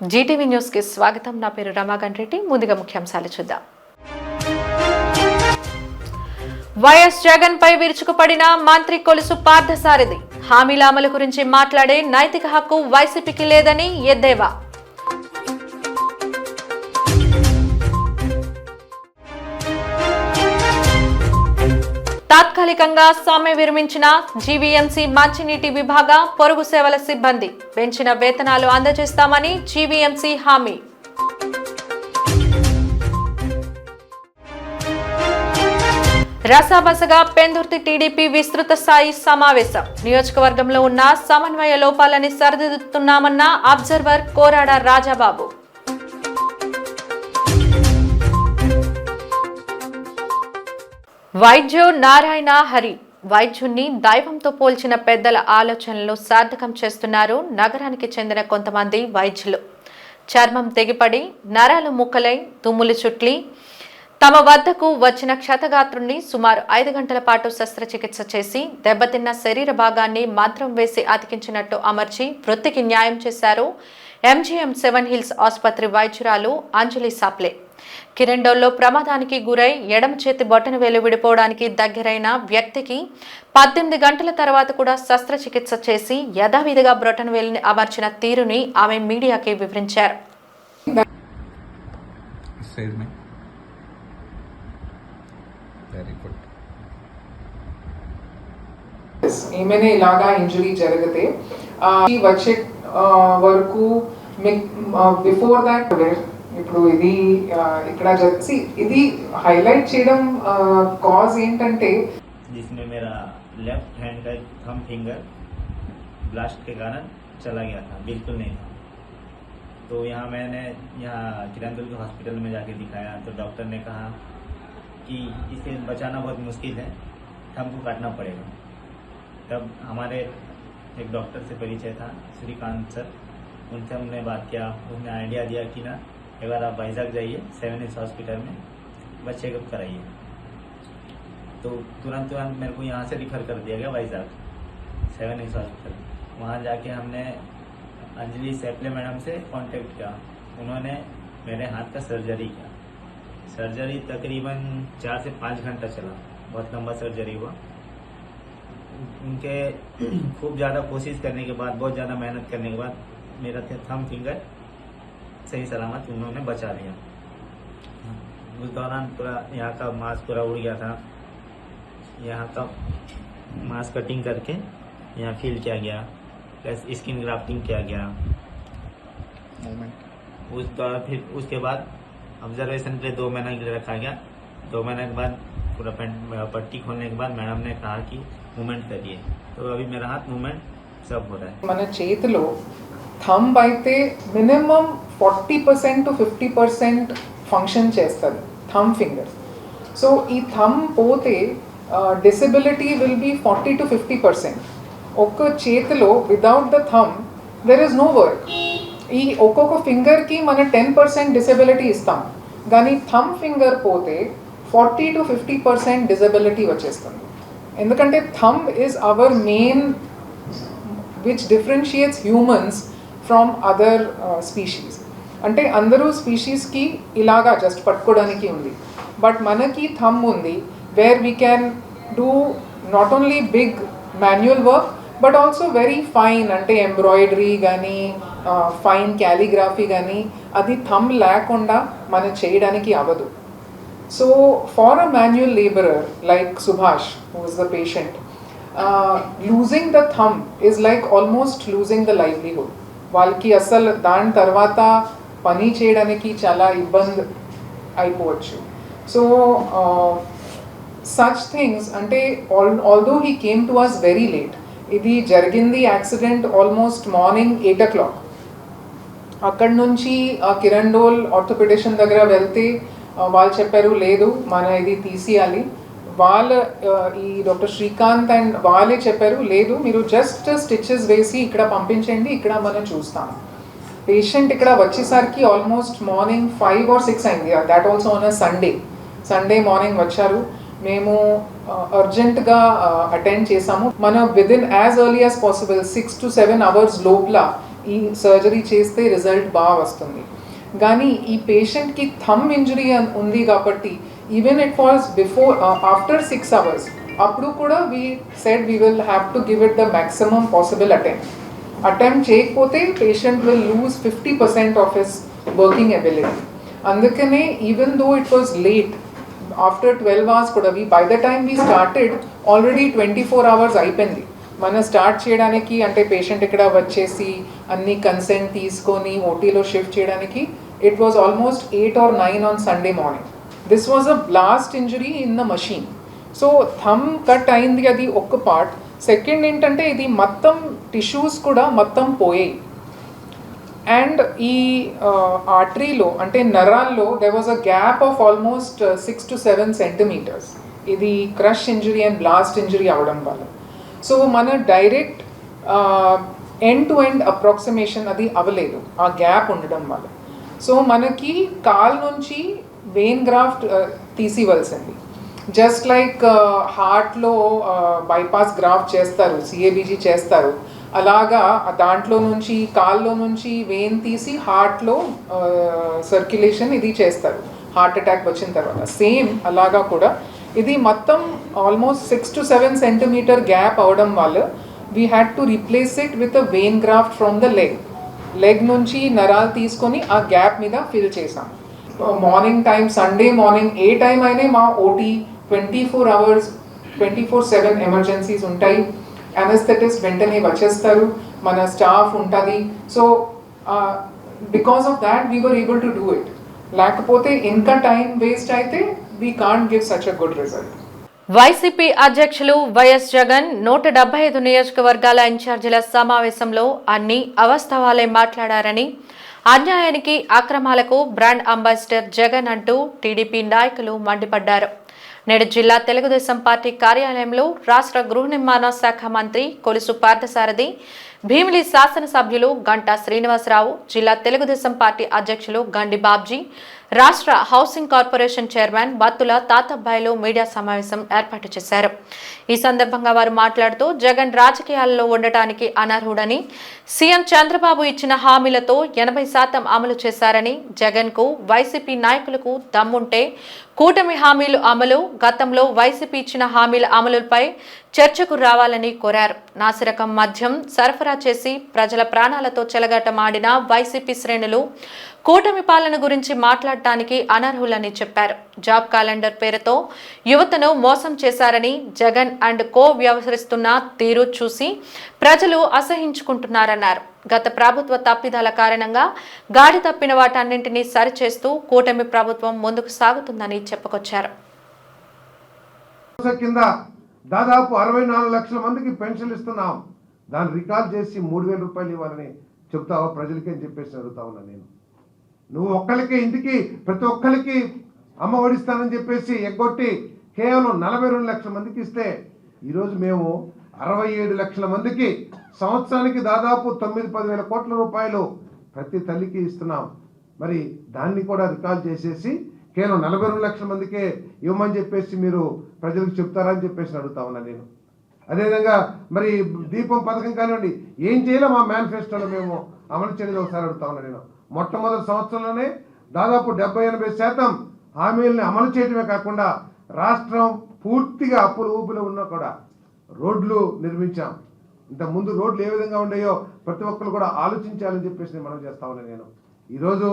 Zee TV news కి స్వాగతం. నా పేరు రమాకాంత్ రెడ్డి. ముందుగా ముఖ్యాంశాలు చూద్దాం. వైఎస్ జగన్ పై విరుచుకుపడిన మంత్రి కొలుసు పార్థసారథి. హామీల అమలు గురించి మాట్లాడే నైతిక హక్కు వైసీపీకి లేదని ఎద్దేవా. తాత్కాలికంగా సమ్మె విరమించిన జీవీఎంసీ మంచినీటి విభాగ పొరుగు సేవల సిబ్బంది. పెంచిన వేతనాలు అందజేస్తామని జీవీఎంసీ హామీ. రసాబసగా పెందుర్తి టీడీపీ విస్తృత స్థాయి సమావేశం. నియోజకవర్గంలో ఉన్న సమన్వయ లోపాలని సరిదిద్దుతున్నామన్న అబ్జర్వర్ కోరాడ రాజాబాబు. వైద్యో నారాయణ హరి. వైద్యుణ్ణి దైవంతో పోల్చిన పెద్దల ఆలోచనలు సార్థకం చేస్తున్నారు నగరానికి చెందిన కొంతమంది వైద్యులు. చర్మం తెగిపడి నరాలు ముక్కలై తుమ్ములు చుట్లి తమ వద్దకు వచ్చిన క్షతగాత్రుణ్ణి సుమారు 5 గంటల పాటు శస్త్రచికిత్స చేసి దెబ్బతిన్న శరీర భాగాన్ని మంత్రం వేసి అతికించినట్టు అమర్చి వృత్తికి న్యాయం చేశారు ఎంజీఎం 7 హిల్స్ ఆసుపత్రి వైద్యురాలు అంజలి సాప్లే. కిరెండోల్లో ప్రమాదానికి గురై ఎడమ చేతి బొటన వేలు విడిపోవడానికి దగ్గరైన వ్యక్తికి 18 గంటల తర్వాత కూడా శస్త్రచికిత్స చేసి యథావిధిగా బొటన వేలుని అమర్చిన తీరుని ఆమె మీడియాకి వివరించారు. ఏమైనా ఇలాగా ఇంజరీ జరిగితే వచ్చే వరకు బిఫోర్ దాట్ ఇప్పుడు ఇది ఇక్కడ ఇది హైలైట్ చేయడం కాజ్ ఏంటంటే जिसमें मेरा लेफ्ट हैंड का थंब फिंगर ब्लास्ट के कारण चला गया था, बिल्कुल नहीं था. तो मैंने यहाँ किरंदुल के हॉस्पिटल में जाके दिखाया तो डॉक्टर ने कहा कि इसे बचाना बहुत मुश्किल है, थंब को काटना पड़ेगा. तब हमारे एक डॉक्टर से परिचय था, श्रीकांत सर. उनसे हमने बात किया. उन्होंने आइडिया दिया कि ना एक बार आप वाइजाग जाइए 7 हिल्स हॉस्पिटल में, बस चेकअप कराइए. तो तुरंत मेरे को यहाँ से रिफ़र कर दिया गया वाइजाग 7 हिल्स हॉस्पिटल. वहाँ जाके हमने अंजलि सैपले मैडम से कांटेक्ट किया. उन्होंने मेरे हाथ का सर्जरी किया. सर्जरी तकरीबन 4 से 5 घंटा चला, बहुत लंबा सर्जरी हुआ. उनके खूब ज़्यादा कोशिश करने के बाद, बहुत ज़्यादा मेहनत करने के बाद मेरा थंब फिंगर सही सलामत उन्होंने बचा लिया. उस दौरान पूरा यहाँ का मांस पूरा उड़ गया था. यहाँ का मांस कटिंग करके यहाँ फिल किया गया, प्लस स्किन ग्राफ्टिंग किया गया. उस दौरान फिर उसके बाद ऑब्जर्वेशन के लिए 2 महीने के लिए रखा गया. 2 महीने के बाद पूरा पट्टी खोलने के बाद मैडम ने कहा कि मूवमेंट करिए. तो अभी मेरा हाथ मूवमेंट सब हो रहा है. మన చేతిలో థంబ్ అయితే మినిమం 40% to 50% ఫంక్షన్ చేస్తుంది థంబ్ ఫింగర్. సో ఈ థంబ్ పోతే డిసెబిలిటీ విల్ బీ 40 to 50%. ఒక్క చేతిలో without the thumb there is no work. ఈ ఒక్కొక్క ఫింగర్కి మన 10% డిసెబిలిటీ ఇస్తాం, కానీ థంబ్ ఫింగర్ పోతే 40 to 50% డిసెబిలిటీ వచ్చేస్తుంది. ఎందుకంటే thumb is our main which differentiates humans from other species. అంటే అందరూ స్పీషీస్కి ఇలాగా జస్ట్ పట్టుకోవడానికి ఉంది, బట్ మనకి థంబ్ ఉంది where we can do not only big manual work but also very fine, అంటే ఎంబ్రాయిడరీ కానీ ఫైన్ క్యాలిగ్రఫీ కానీ అది థంబ్ లేకుండా మనం చేయడానికి అవ్వదు. So for a manual labourer like Subhash who is the patient, losing the thumb is like almost losing the livelihood. వాళ్ళకి అసలు దాని తర్వాత పని చేయడానికి చాలా ఇబ్బంది అయిపోవచ్చు. సో సచ్ థింగ్స్ అంటే although he came to us very late. ఇది జరిగింది యాక్సిడెంట్ ఆల్మోస్ట్ మార్నింగ్ 8 o'clock. అక్కడి నుంచి కిరండోల్ ఆర్థోపెడిషన్ దగ్గర వెళ్తే వాళ్ళు చెప్పారు లేదు మన ఇది తీసేయాలి. ఈ డాక్టర్ శ్రీకాంత్ అండ్ వాళ్ళే చెప్పారు లేదు మీరు జస్ట్ స్టిచెస్ వేసి ఇక్కడ పంపించండి, ఇక్కడ మనం చూస్తాం. పేషెంట్ ఇక్కడ వచ్చేసరికి ఆల్మోస్ట్ మార్నింగ్ 5 or 6 అయింది. That also on a Sunday morning వచ్చారు. మేము అర్జెంట్గా అటెండ్ చేసాము. మనం within as early as possible 6 to 7 hours లోపల ఈ సర్జరీ చేస్తే రిజల్ట్ బాగా వస్తుంది. కానీ ఈ పేషెంట్కి థమ్ ఇంజరీ ఉంది కాబట్టి even it was after 6 hours అప్పుడు కూడా we said we will have to give it the maximum possible attempt చేయకపోతే patient will lose 50% of his working ability. అందుకనే even though it was late after 12 hours కూడా by the time we started already 24 hours అయిపోయింది మనం start చేయడానికి. అంటే patient ఇక్కడ వచ్చేసి అన్ని కన్సెంట్ తీసుకొని ఓటీలో షిఫ్ట్ చేయడానికి it was almost 8 or 9 on Sunday morning. This was a blast injury in the machine. So thumb cut అయింది, అది ఒక్క పార్ట్. సెకండ్ ఏంటంటే ఇది మొత్తం టిష్యూస్ కూడా మొత్తం పోయాయి. అండ్ ఈ ఆర్టరీలో అంటే నరాల్లో there was a gap of almost 6 to 7 centimeters. ఇది crush injury and blast injury అవడం వల్ల. సో మన direct end to end approximation అది అవ్వలేదు ఆ గ్యాప్ ఉండడం వల్ల. సో మనకి కాల్ నుంచి వెయిన్ గ్రాఫ్ట్ తీసివలసింది. జస్ట్ లైక్ హార్ట్లో బైపాస్ గ్రాఫ్ట్ చేస్తారు, సిఏబిజీ చేస్తారు, అలాగా దాంట్లో నుంచి కాల్లో నుంచి వెయిన్ తీసి హార్ట్లో సర్క్యులేషన్ ఇది చేస్తారు హార్ట్ అటాక్ వచ్చిన తర్వాత. సేమ్ అలాగా కూడా ఇది మొత్తం ఆల్మోస్ట్ 6 to 7 centimeter గ్యాప్ అవడం వల్ల we had to replace it with a vein graft from the leg నుంచి నరాలు తీసుకొని ఆ గ్యాప్ మీద ఫిల్ చేసాం. మార్నింగ్ టైం సండే మార్నింగ్ ఏ టైం అయినా మా ఓటీ 24 hours 24/7 ఎమర్జెన్సీస్ ఉంటాయి. అనస్థెటిస్ట్ వెంటనే వచ్చేస్తారు, మన స్టాఫ్ ఉంటుంది. So because of that we were able to do it. లేకపోతే ఇంకా టైం వేస్ట్ అయితే we can't give such a good result. YCP అధ్యక్షులు వైఎస్ జగన్ 175 నియోజకవర్గాల ఇన్ఛార్జీల సమావేశంలో అన్ని అవాస్తవాలే మాట్లాడారని, అన్యాయానికి అక్రమాలకు బ్రాండ్ అంబాసిడర్ జగన్ అంటూ టీడీపీ నాయకులు మండిపడ్డారు. నేడు జిల్లా తెలుగుదేశం పార్టీ కార్యాలయంలో రాష్ట్ర గృహ నిర్మాణ శాఖ మంత్రి కొలుసు పార్థసారథి, భీమిలి శాసనసభ్యులు గంటా శ్రీనివాసరావు, జిల్లా తెలుగుదేశం పార్టీ అధ్యక్షులు గండి బాబ్జీ, రాష్ట్ర హౌసింగ్ కార్పొరేషన్ చైర్మన్ బత్తుల తాతబ్బాయిలు మీడియా సమావేశం ఏర్పాటు చేశారు. ఈ సందర్భంగా వారు మాట్లాడుతూ జగన్ రాజకీయాల్లో ఉండటానికి అనర్హుడని, సీఎం చంద్రబాబు ఇచ్చిన హామీలతో 80% అమలు చేశారని, జగన్ కు వైసీపీ నాయకులకు దమ్ముంటే కూటమి హామీలు అమలు, గతంలో వైసీపీ ఇచ్చిన హామీల అమలుపై చర్చకు రావాలని కోరారు. నాసిరకం మద్యం సరఫరా చేసి ప్రజల ప్రాణాలతో చెలగాటమాడిన వైసీపీ శ్రేణులు కూటమి పాలన గురించి మాట్లాడటానికి అనర్హులని చెప్పారు. జాబ్ క్యాలెండర్ పేరుతో యువతను మోసం చేశారని, జగన్ అండ్ కో వ్యవహరిస్తున్న తీరు చూసి ప్రజలు అసహించుకుంటున్నారన్నారు. గత ప్రభుత్వ తప్పిదాల కారణంగా గాడి తప్పిన వాటన్నింటినీ సరిచేస్తూ కూటమి ప్రభుత్వం ముందుకు సాగుతుందని చెప్పుకొచ్చారు. కింద దాదాపు 64 లక్షల మందికి పెన్షన్ ఇస్తున్నాం, దాన్ని రికాల్ చేసి 3,000 రూపాయలు ఇవ్వాలని చెప్తావా ప్రజలకి అని చెప్పేసి అడుగుతా ఉన్నా నేను. నువ్వు ఒక్కరికి ఇంటికి ప్రతి ఒక్కరికి అమ్మ ఒడిస్తానని చెప్పేసి ఎగ్గొట్టి కేవలం 42 లక్షల మందికి ఇస్తే ఈరోజు మేము 67 లక్షల మందికి సంవత్సరానికి దాదాపు 9-10 వేల కోట్ల రూపాయలు ప్రతి తల్లికి ఇస్తున్నాం. మరి దాన్ని కూడా రికాల్ చేసేసి కేవలం 42 లక్షల మందికే ఇవ్వమని చెప్పేసి మీరు ప్రజలకు చెప్తారని చెప్పేసి అడుగుతా ఉన్నా నేను. అదేవిధంగా మరి దీపం పథకం కానివ్వండి, ఏం చేయాలో మా మేనిఫెస్టోలో మేము అమలు చేయలేదు ఒకసారి అడుగుతా ఉన్నా నేను. మొట్టమొదటి సంవత్సరంలోనే దాదాపు 70-80% హామీలని అమలు చేయడమే కాకుండా రాష్ట్రం పూర్తిగా అప్పుల ఊపిలో ఉన్నా కూడా రోడ్లు నిర్మించాం. ఇంతకుముందు రోడ్లు ఏ విధంగా ఉండేయో ప్రతి ఒక్కరు కూడా ఆలోచించాలని చెప్పేసి మనం చేస్తా ఉన్నాను నేను. ఈరోజు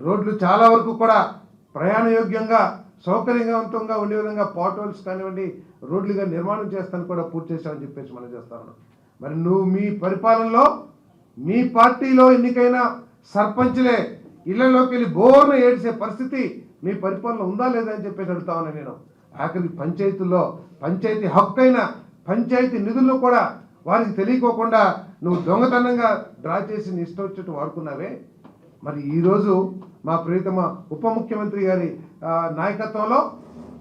రోడ్లు చాలా వరకు కూడా ప్రయాణయోగ్యంగా సౌకర్యవంతంగా ఉండే విధంగా పాట్హోల్స్ కానివ్వండి రోడ్లుగా నిర్మాణం చేస్తాను కూడా పూర్తి చేశామని చెప్పేసి మనం చేస్తా ఉన్నాం. మరి నువ్వు మీ పరిపాలనలో మీ పార్టీలో ఎన్నికైన సర్పంచ్లే ఇళ్లలోకి వెళ్ళి బోర్న ఏడ్చే పరిస్థితి మీ పరిపాలన ఉందా లేదా అని చెప్పేసి అడుగుతా ఉన్నాను నేను. ఆఖరి పంచాయతీల్లో పంచాయతీ హక్కు అయిన పంచాయతీ నిధులను కూడా వారికి తెలియకోకుండా నువ్వు దొంగతనంగా డ్రా చేసి నీ ఇష్టం వచ్చేట్టు వాడుకున్నావే. మరి ఈరోజు మా ప్రియతమ ఉప ముఖ్యమంత్రి గారి నాయకత్వంలో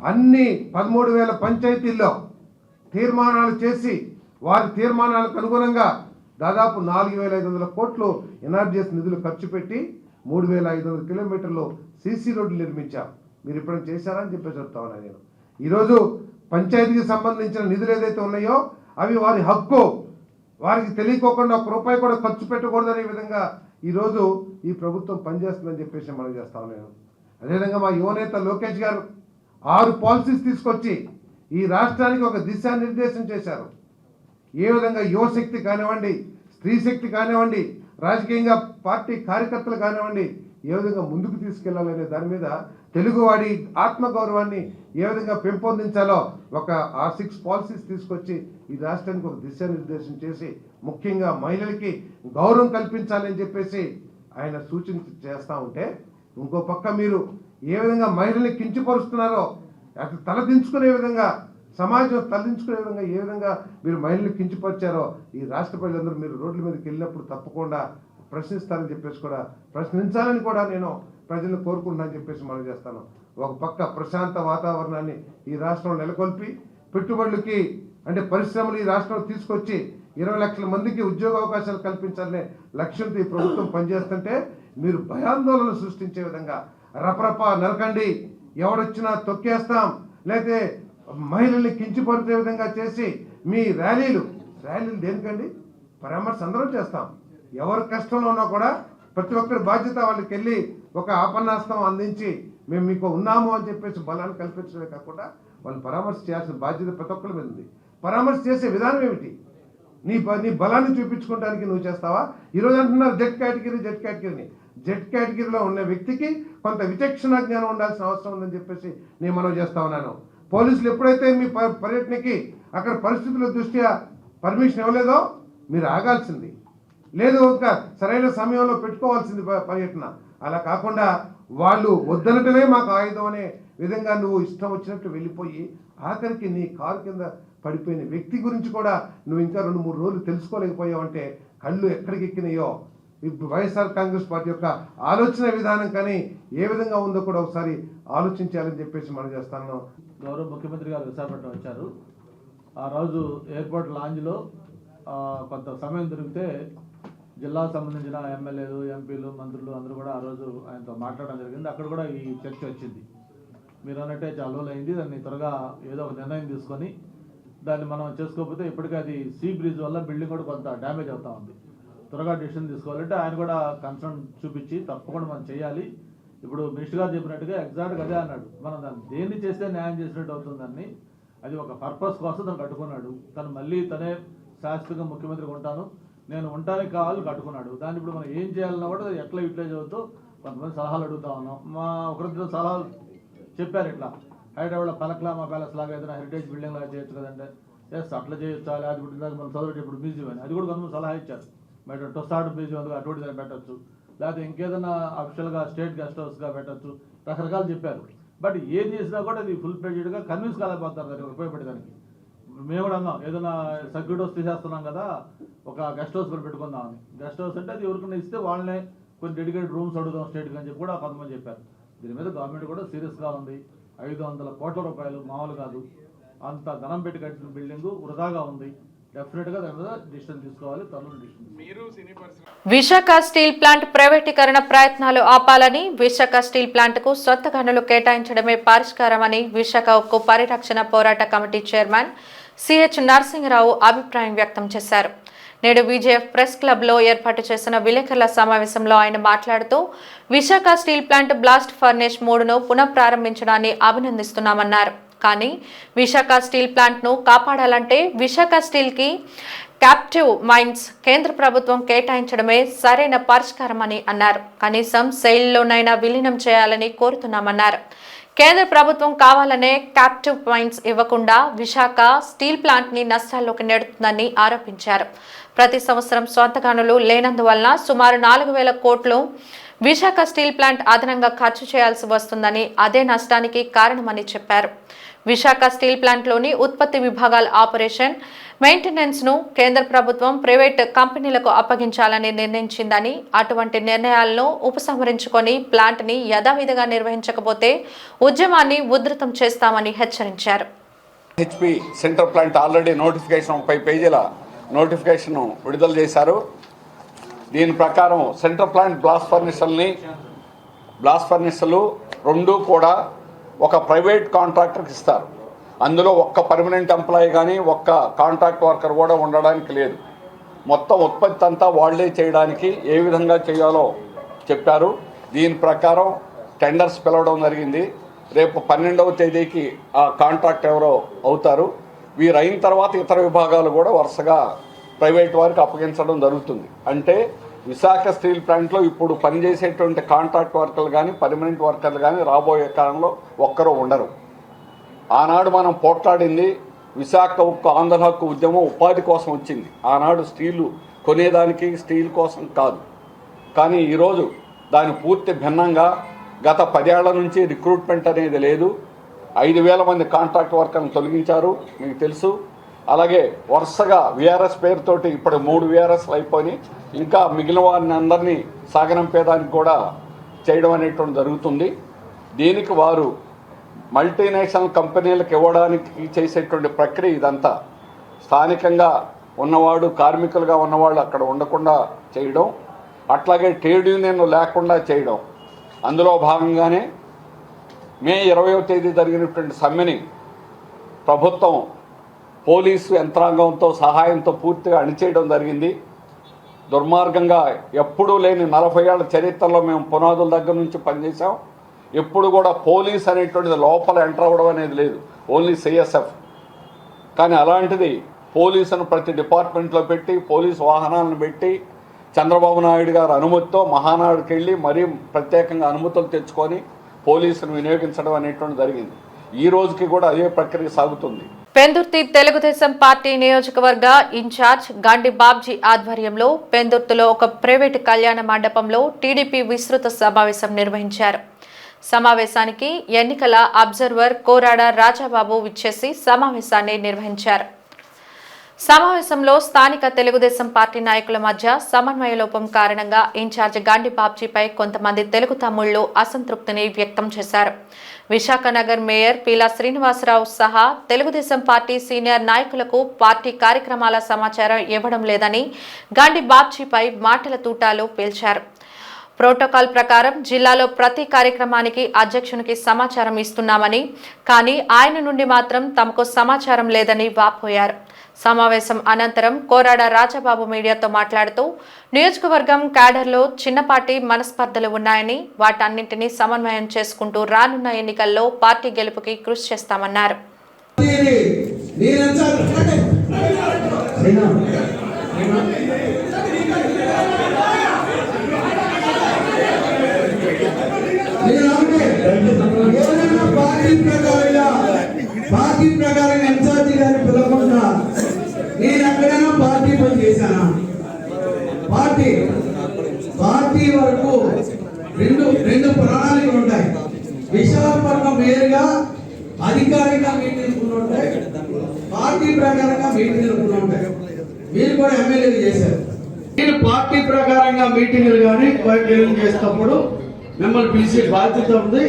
అన్ని 13,000 పంచాయతీల్లో తీర్మానాలు చేసి వారి తీర్మానాలకు అనుగుణంగా దాదాపు 4,500 కోట్లు ఎన్ఆర్జీఎస్ నిధులు ఖర్చు పెట్టి 3,500 కిలోమీటర్లు సీసీ రోడ్లు నిర్మించాం. మీరు ఎప్పుడైనా చేశారని చెప్పేసి చెప్తా ఉన్నా నేను. ఈరోజు పంచాయతీకి సంబంధించిన నిధులు ఏదైతే ఉన్నాయో అవి వారి హక్కు. వారికి తెలియకోకుండా ఒక్క రూపాయి కూడా ఖర్చు పెట్టకూడదనే విధంగా ఈరోజు ఈ ప్రభుత్వం పనిచేస్తుందని చెప్పేసి మనం చేస్తా ఉన్నాను. అదేవిధంగా మా యువనేత లోకేష్ గారు 6 పాలసీస్ తీసుకొచ్చి ఈ రాష్ట్రానికి ఒక దిశానిర్దేశం చేశారు. ఏ విధంగా యువశక్తి కానివ్వండి, స్త్రీ శక్తి కానివ్వండి, రాజకీయంగా పార్టీ కార్యకర్తలు కానివ్వండి, ఏ విధంగా ముందుకు తీసుకెళ్లాలనే దాని మీద తెలుగువాడి ఆత్మగౌరవాన్ని ఏ విధంగా పెంపొందించాలో ఒక 6 పాలసీస్ తీసుకొచ్చి ఈ రాష్ట్రానికి ఒక దిశానిర్దేశం చేసి ముఖ్యంగా మహిళలకి గౌరవం కల్పించాలని చెప్పేసి ఆయన సూచన చేస్తూ ఉంటే, ఇంకో పక్క మీరు ఏ విధంగా మహిళల్ని కించపరుస్తున్నారో, అటు తలదించుకునే విధంగా సమాజం తలదించుకునే విధంగా ఏ విధంగా మీరు మహిళల్ని కించపరిచారో ఈ రాష్ట్ర ప్రజలందరూ మీరు రోడ్ల మీదకి వెళ్ళినప్పుడు తప్పకుండా ప్రశ్నిస్తారని చెప్పేసి కూడా ప్రశ్నించాలని కూడా నేను ప్రజలను కోరుకుంటున్నానని చెప్పేసి మనం చేస్తాను. ఒక పక్క ప్రశాంత వాతావరణాన్ని ఈ రాష్ట్రంలో నెలకొల్పి పెట్టుబడులకి అంటే పరిశ్రమలు ఈ రాష్ట్రంలో తీసుకొచ్చి 20 లక్షల మందికి ఉద్యోగ అవకాశాలు కల్పించాలనే లక్ష్యంతో ఈ ప్రభుత్వం పనిచేస్తుంటే మీరు భయాందోళన సృష్టించే విధంగా రపరప నరకండి, ఎవడొచ్చినా తొక్కేస్తాం, లేకపోతే మహిళల్ని కించిపరిచే విధంగా చేసి మీ ర్యాలీలు దేనికండి? పరామర్శ అందరం చేస్తాం. ఎవరి కష్టంలో ఉన్నా కూడా ప్రతి ఒక్కరి బాధ్యత వాళ్ళకి వెళ్ళి ఒక ఆపన్నాస్తం అందించి మేము మీకు ఉన్నాము అని చెప్పేసి బలాన్ని కల్పించడమే కాకుండా వాళ్ళు పరామర్శ చేయాల్సిన బాధ్యత ప్రతి ఒక్కరి మీద ఉంది. పరామర్శ చేసే విధానం ఏమిటి? నీ బలాన్ని చూపించుకోవడానికి నువ్వు చేస్తావా? ఈరోజు అంటున్నారు జెడ్ కేటగిరీని. జెడ్ కేటగిరీలో ఉన్న వ్యక్తికి కొంత విచక్షణ జ్ఞానం ఉండాల్సిన అవసరం ఉందని చెప్పేసి నేను మనవి చేస్తా ఉన్నాను. పోలీసులు ఎప్పుడైతే మీ పర్యటనకి అక్కడ పరిస్థితుల దృష్ట్యా పర్మిషన్ ఇవ్వలేదో మీరు ఆగాల్సింది, లేదు ఇంకా సరైన సమయంలో పెట్టుకోవాల్సింది పర్యటన. అలా కాకుండా వాళ్ళు వద్దనటమే మాకు ఆయుధం అనే విధంగా నువ్వు ఇష్టం వచ్చినట్టు వెళ్ళిపోయి ఆఖరికి నీ కారు కింద పడిపోయిన వ్యక్తి గురించి కూడా నువ్వు ఇంకా 2-3 రోజులు తెలుసుకోలేకపోయావంటే కళ్ళు ఎక్కడికి ఎక్కినాయో. ఇప్పుడు వైఎస్ఆర్ కాంగ్రెస్ పార్టీ యొక్క ఆలోచన విధానం కానీ ఏ విధంగా ఉందో కూడా ఒకసారి ఆలోచించాలని చెప్పేసి మనం చేస్తాను. గౌరవ ముఖ్యమంత్రి గారు విశాఖపట్నం వచ్చారు. ఆ రోజు ఎయిర్పోర్ట్ లాంజ్లో కొంత సమయం దొరికితే జిల్లాకు సంబంధించిన ఎమ్మెల్యేలు, ఎంపీలు, మంత్రులు అందరూ కూడా ఆ రోజు ఆయనతో మాట్లాడడం జరిగింది. అక్కడ కూడా ఈ చర్చ వచ్చింది. మీరు అన్నట్టే చాలా రోజులు అయింది, దాన్ని త్వరగా ఏదో ఒక నిర్ణయం తీసుకొని దాన్ని మనం చేసుకోకపోతే ఇప్పటికీ అది సీ బ్రిడ్జ్ వల్ల బిల్డింగ్ కూడా కొంత డ్యామేజ్ అవుతూ ఉంది. త్వరగా డిసిషన్ తీసుకోవాలంటే ఆయన కూడా కన్సర్న్ చూపించి తప్పకుండా మనం చేయాలి. ఇప్పుడు మినిస్టర్ గారు చెప్పినట్టుగా ఎగ్జాక్ట్గా అదే అన్నాడు, మనం దాన్ని దేన్ని చేస్తే న్యాయం చేసినట్టు అవుతుందని. అది ఒక పర్పస్ కోసం తను కట్టుకున్నాడు. తను మళ్ళీ తనే శాశ్వతంగా ముఖ్యమంత్రిగా ఉంటాను, నేను ఉండటానికి కావాలి కట్టుకున్నాడు. దాన్ని ఇప్పుడు మనం ఏం చేయాలన్నా కూడా ఎట్లా యూటిలైజ్ అవుతూ కొంతమంది సలహాలు అడుగుతా ఉన్నాం. మా ఒకరిద్దరు సలహాలు చెప్పారు, ఇట్లా హైదరాబాద్లో పలక్లామా ప్యాలెస్ లాగా ఏదైనా హెరిటేజ్ బిల్డింగ్ లాగా చేయొచ్చు కదంటే ఎస్ అట్లా చేయొచ్చు. అది ఇప్పుడు మన చదువు ఇప్పుడు మ్యూజియం అని అది కూడా కొంతమంది సలహా ఇచ్చారు. బయట టొస్సాడు మ్యూజియం అందుకు అటువంటి దాన్ని పెట్టచ్చు, లేకపోతే ఇంకేదైనా అఫిషియల్గా స్టేట్ గెస్ట్ హౌస్గా పెట్టచ్చు, రకరకాలు చెప్పారు. బట్ ఏం చేసినా కూడా అది ఫుల్ ప్లేజెడ్గా కన్విన్స్ కాలేకపోతారు దానికి ఉపయోగపడేదానికి. మేము కూడా అన్నాం ఏదైనా సర్క్యూట్ హౌస్ తీసేస్తున్నాం కదా, ఒక గెస్ట్ హౌస్ కూడా పెట్టుకుందామని. గెస్ట్ హౌస్ అంటే అది ఎవరికైనా ఇస్తే వాళ్ళనే కొన్ని డెడికేటెడ్ రూమ్స్ అడుగుదాం స్టేట్కి అని చెప్పి కూడా కొంతమంది చెప్పారు. దీని మీద గవర్నమెంట్ కూడా సీరియస్గా ఉంది. 500 కోట్ల రూపాయలు మామూలు కాదు, అంత ధనం పెట్టి కట్టిన బిల్డింగు వృధాగా ఉంది. డెఫినెట్గా దాని మీద డిసిషన్ తీసుకోవాలి, తను డిసిషన్. విశాఖ స్టీల్ ప్లాంట్ ప్రైవేటీకరణ ప్రయత్నాలు ఆపాలని, విశాఖ స్టీల్ ప్లాంట్కు సొంత గనులు కేటాయించడమే పరిష్కారమని విశాఖ ఉక్కు పరిరక్షణ పోరాట కమిటీ చైర్మన్ సిహెచ్ నరసింహరావు అభిప్రాయం వ్యక్తం చేశారు. నేడు విజేఎఫ్ ప్రెస్ క్లబ్లో ఏర్పాటు చేసిన విలేకరుల సమావేశంలో ఆయన మాట్లాడుతూ Visakha steel plant blast furnace 3ను పునఃప్రారంభించడాన్ని అభినందిస్తున్నామన్నారు. కానీ విశాఖ స్టీల్ ప్లాంట్ను కాపాడాలంటే విశాఖ స్టీల్కి క్యాప్టివ్ మైన్స్ కేంద్ర ప్రభుత్వం కేటాయించడమే సరైన పరిష్కారమని అన్నారు. కనీసం సెయిల్లోనైనా విలీనం చేయాలని కోరుతున్నామన్నారు. కేంద్ర ప్రభుత్వం కావాలనే క్యాప్టివ్ మైన్స్ ఇవ్వకుండా విశాఖ స్టీల్ ప్లాంట్ ని నష్టాల్లోకి నెడుతుందని ఆరోపించారు. ప్రతి సంవత్సరం సొంత గనులు లేనందువలన సుమారు 4,000 కోట్లు విశాఖ స్టీల్ ప్లాంట్ అదనంగా ఖర్చు చేయాల్సి వస్తుందని, అదే నష్టానికి కారణమని చెప్పారు. విశాఖ స్టీల్ ప్లాంట్లోని ఉత్పత్తి విభాగాల ఆపరేషన్, మెయింటెనెన్స్ ను కేంద్ర ప్రభుత్వం ప్రైవేట్ కంపెనీలకు అప్పగించాలని నిర్ణయించిందని, అటువంటి నిర్ణయాలను ఉపసంహరించుకొని ప్లాంట్ ని యథావిధిగా నిర్వహించకపోతే ఉద్యమాన్ని ఉధృతం చేస్తామని హెచ్చరించారు. HP central plant already notification 30 పేజీల నోటిఫికేషన్ విడుదల చేశారు. దీని ప్రకారం సెంట్రల్ ప్లాంట్ బ్లాస్ట్ ఫర్నిచర్లు 2 కూడా ఒక ప్రైవేట్ కాంట్రాక్టర్కి ఇస్తారు. అందులో ఒక్క పర్మనెంట్ ఎంప్లాయీ కానీ ఒక్క కాంట్రాక్ట్ వర్కర్ కూడా ఉండడానికి లేదు. మొత్తం ఉత్పత్తి అంతా వాళ్ళే చేయడానికి ఏ విధంగా చేయాలో చెప్పారు. దీని ప్రకారం టెండర్స్ పిలవడం జరిగింది. రేపు 12వ తేదీకి ఆ కాంట్రాక్ట్ ఎవరో అవుతారు. వీరు అయిన తర్వాత ఇతర విభాగాలు కూడా వరుసగా ప్రైవేట్ వారికి అప్పగించడం జరుగుతుంది. అంటే విశాఖ స్టీల్ ప్లాంట్లో ఇప్పుడు పనిచేసేటువంటి కాంట్రాక్ట్ వర్కర్లు కానీ పర్మనెంట్ వర్కర్లు కానీ రాబోయే కాలంలో ఒక్కరూ ఉండరు. ఆనాడు మనం పోట్లాడింది విశాఖ ఉక్కు ఆంధ్ర హక్కు ఉద్యమం ఉపాధి కోసం వచ్చింది. ఆనాడు స్టీలు కొనేదానికి స్టీల్ కోసం కాదు. కానీ ఈరోజు దాని పూర్తి భిన్నంగా గత 10 ఏళ్ల నుంచి రిక్రూట్మెంట్ అనేది లేదు. 5,000 మంది కాంట్రాక్ట్ వర్కర్లను తొలగించారు, మీకు తెలుసు. అలాగే వరుసగా వీఆర్ఎస్ పేరుతోటి ఇప్పుడు 3 వీఆర్ఎస్లు అయిపోయి ఇంకా మిగిలిన వారిని అందరినీ సాగనంపేదానికి కూడా చేయడం అనేటువంటి జరుగుతుంది. దీనికి వారు మల్టీనేషనల్ కంపెనీలకు ఇవ్వడానికి చేసేటువంటి ప్రక్రియ ఇదంతా. స్థానికంగా ఉన్నవాడు కార్మికులుగా ఉన్నవాళ్ళు అక్కడ ఉండకుండా చేయడం, అట్లాగే ట్రేడ్ యూనియన్లు లేకుండా చేయడం. అందులో భాగంగానే మే 20వ తేదీ జరిగినటువంటి సమ్మెని ప్రభుత్వం పోలీసు యంత్రాంగంతో సహాయంతో పూర్తిగా అణిచేయడం జరిగింది. దుర్మార్గంగా ఎప్పుడూ లేని 40 ఏళ్ల చరిత్రలో మేము పునాదుల దగ్గర నుంచి పనిచేసాం. ఎప్పుడు కూడా పోలీస్ అనేటువంటిది లోపల ఎంటర్ అవ్వడం అనేది లేదు, ఓన్లీ సిఎస్ఎఫ్. కానీ అలాంటిది పోలీసును ప్రతి డిపార్ట్మెంట్లో పెట్టి పోలీసు వాహనాలను పెట్టి చంద్రబాబు నాయుడు గారి అనుమతితో మహానాడుకి వెళ్ళి మరీ ప్రత్యేకంగా అనుమతులు తెచ్చుకొని పోలీసును వినియోగించడం అనేటువంటి జరిగింది. ఈ రోజుకి కూడా అదే ప్రక్రియ సాగుతుంది. పెందుర్తి తెలుగుదేశం పార్టీ నియోజకవర్గ ఇన్ఛార్జ్ గాండి బాబ్జీ ఆధ్వర్యంలో పెందుర్తిలో ఒక ప్రైవేటు కళ్యాణ మండపంలో టీడీపీ విస్తృత సమావేశం నిర్వహించారు. సమావేశానికి ఎన్నికల అబ్జర్వర్ కోరాడ రాజాబాబు విచ్చేసి సమావేశాన్ని నిర్వహించారు. సమావేశంలో స్థానిక తెలుగుదేశం పార్టీ నాయకుల మధ్య సమన్వయ లోపం కారణంగా ఇన్ఛార్జ్ గాండి బాబ్జీపై కొంతమంది తెలుగు తమ్ముళ్లు అసంతృప్తిని వ్యక్తం చేశారు. విశాఖ నగర్ మేయర్ పీలా శ్రీనివాసరావు సహా తెలుగుదేశం పార్టీ సీనియర్ నాయకులకు పార్టీ కార్యక్రమాల సమాచారం ఇవ్వడం లేదని గాండి బాబ్జీపై మాటల తూటాలు పేల్చారు. ప్రోటోకాల్ ప్రకారం జిల్లాలో ప్రతి కార్యక్రమానికి అధ్యక్షునికి సమాచారం ఇస్తున్నామని, కానీ ఆయన నుండి మాత్రం తమకు సమాచారం లేదని వాపోయారు. సమావేశం అనంతరం కోరాడ రాజాబాబు మీడియాతో మాట్లాడుతూ నియోజకవర్గం క్యాడర్లో చిన్నపాటి మనస్పర్ధలు ఉన్నాయని, వాటన్నింటినీ సమన్వయం చేసుకుంటూ రానున్న ఎన్నికల్లో పార్టీ గెలుపుకి కృషి చేస్తామన్నారు. పార్టీ ప్రకారంగా ఇన్ఛార్జి గారిని పిలవకుండా నేను ఎక్కడైనా పార్టీ పని చేశానా? పార్టీ వరకు రెండు ప్రణాళికలు ఉంటాయి. విశాఖపట్నం మేయర్గా అధికారిక మీటింగ్లు ఉంటాయి, పార్టీ ప్రకారంగా మీటింగ్లు ఉంటాయి. మీరు కూడా ఎమ్మెల్యేలు చేశారు. నేను పార్టీ ప్రకారంగా మీటింగ్లు కానీ చేసినప్పుడు మిమ్మల్ని పిలిచే బాధ్యత ఉంది.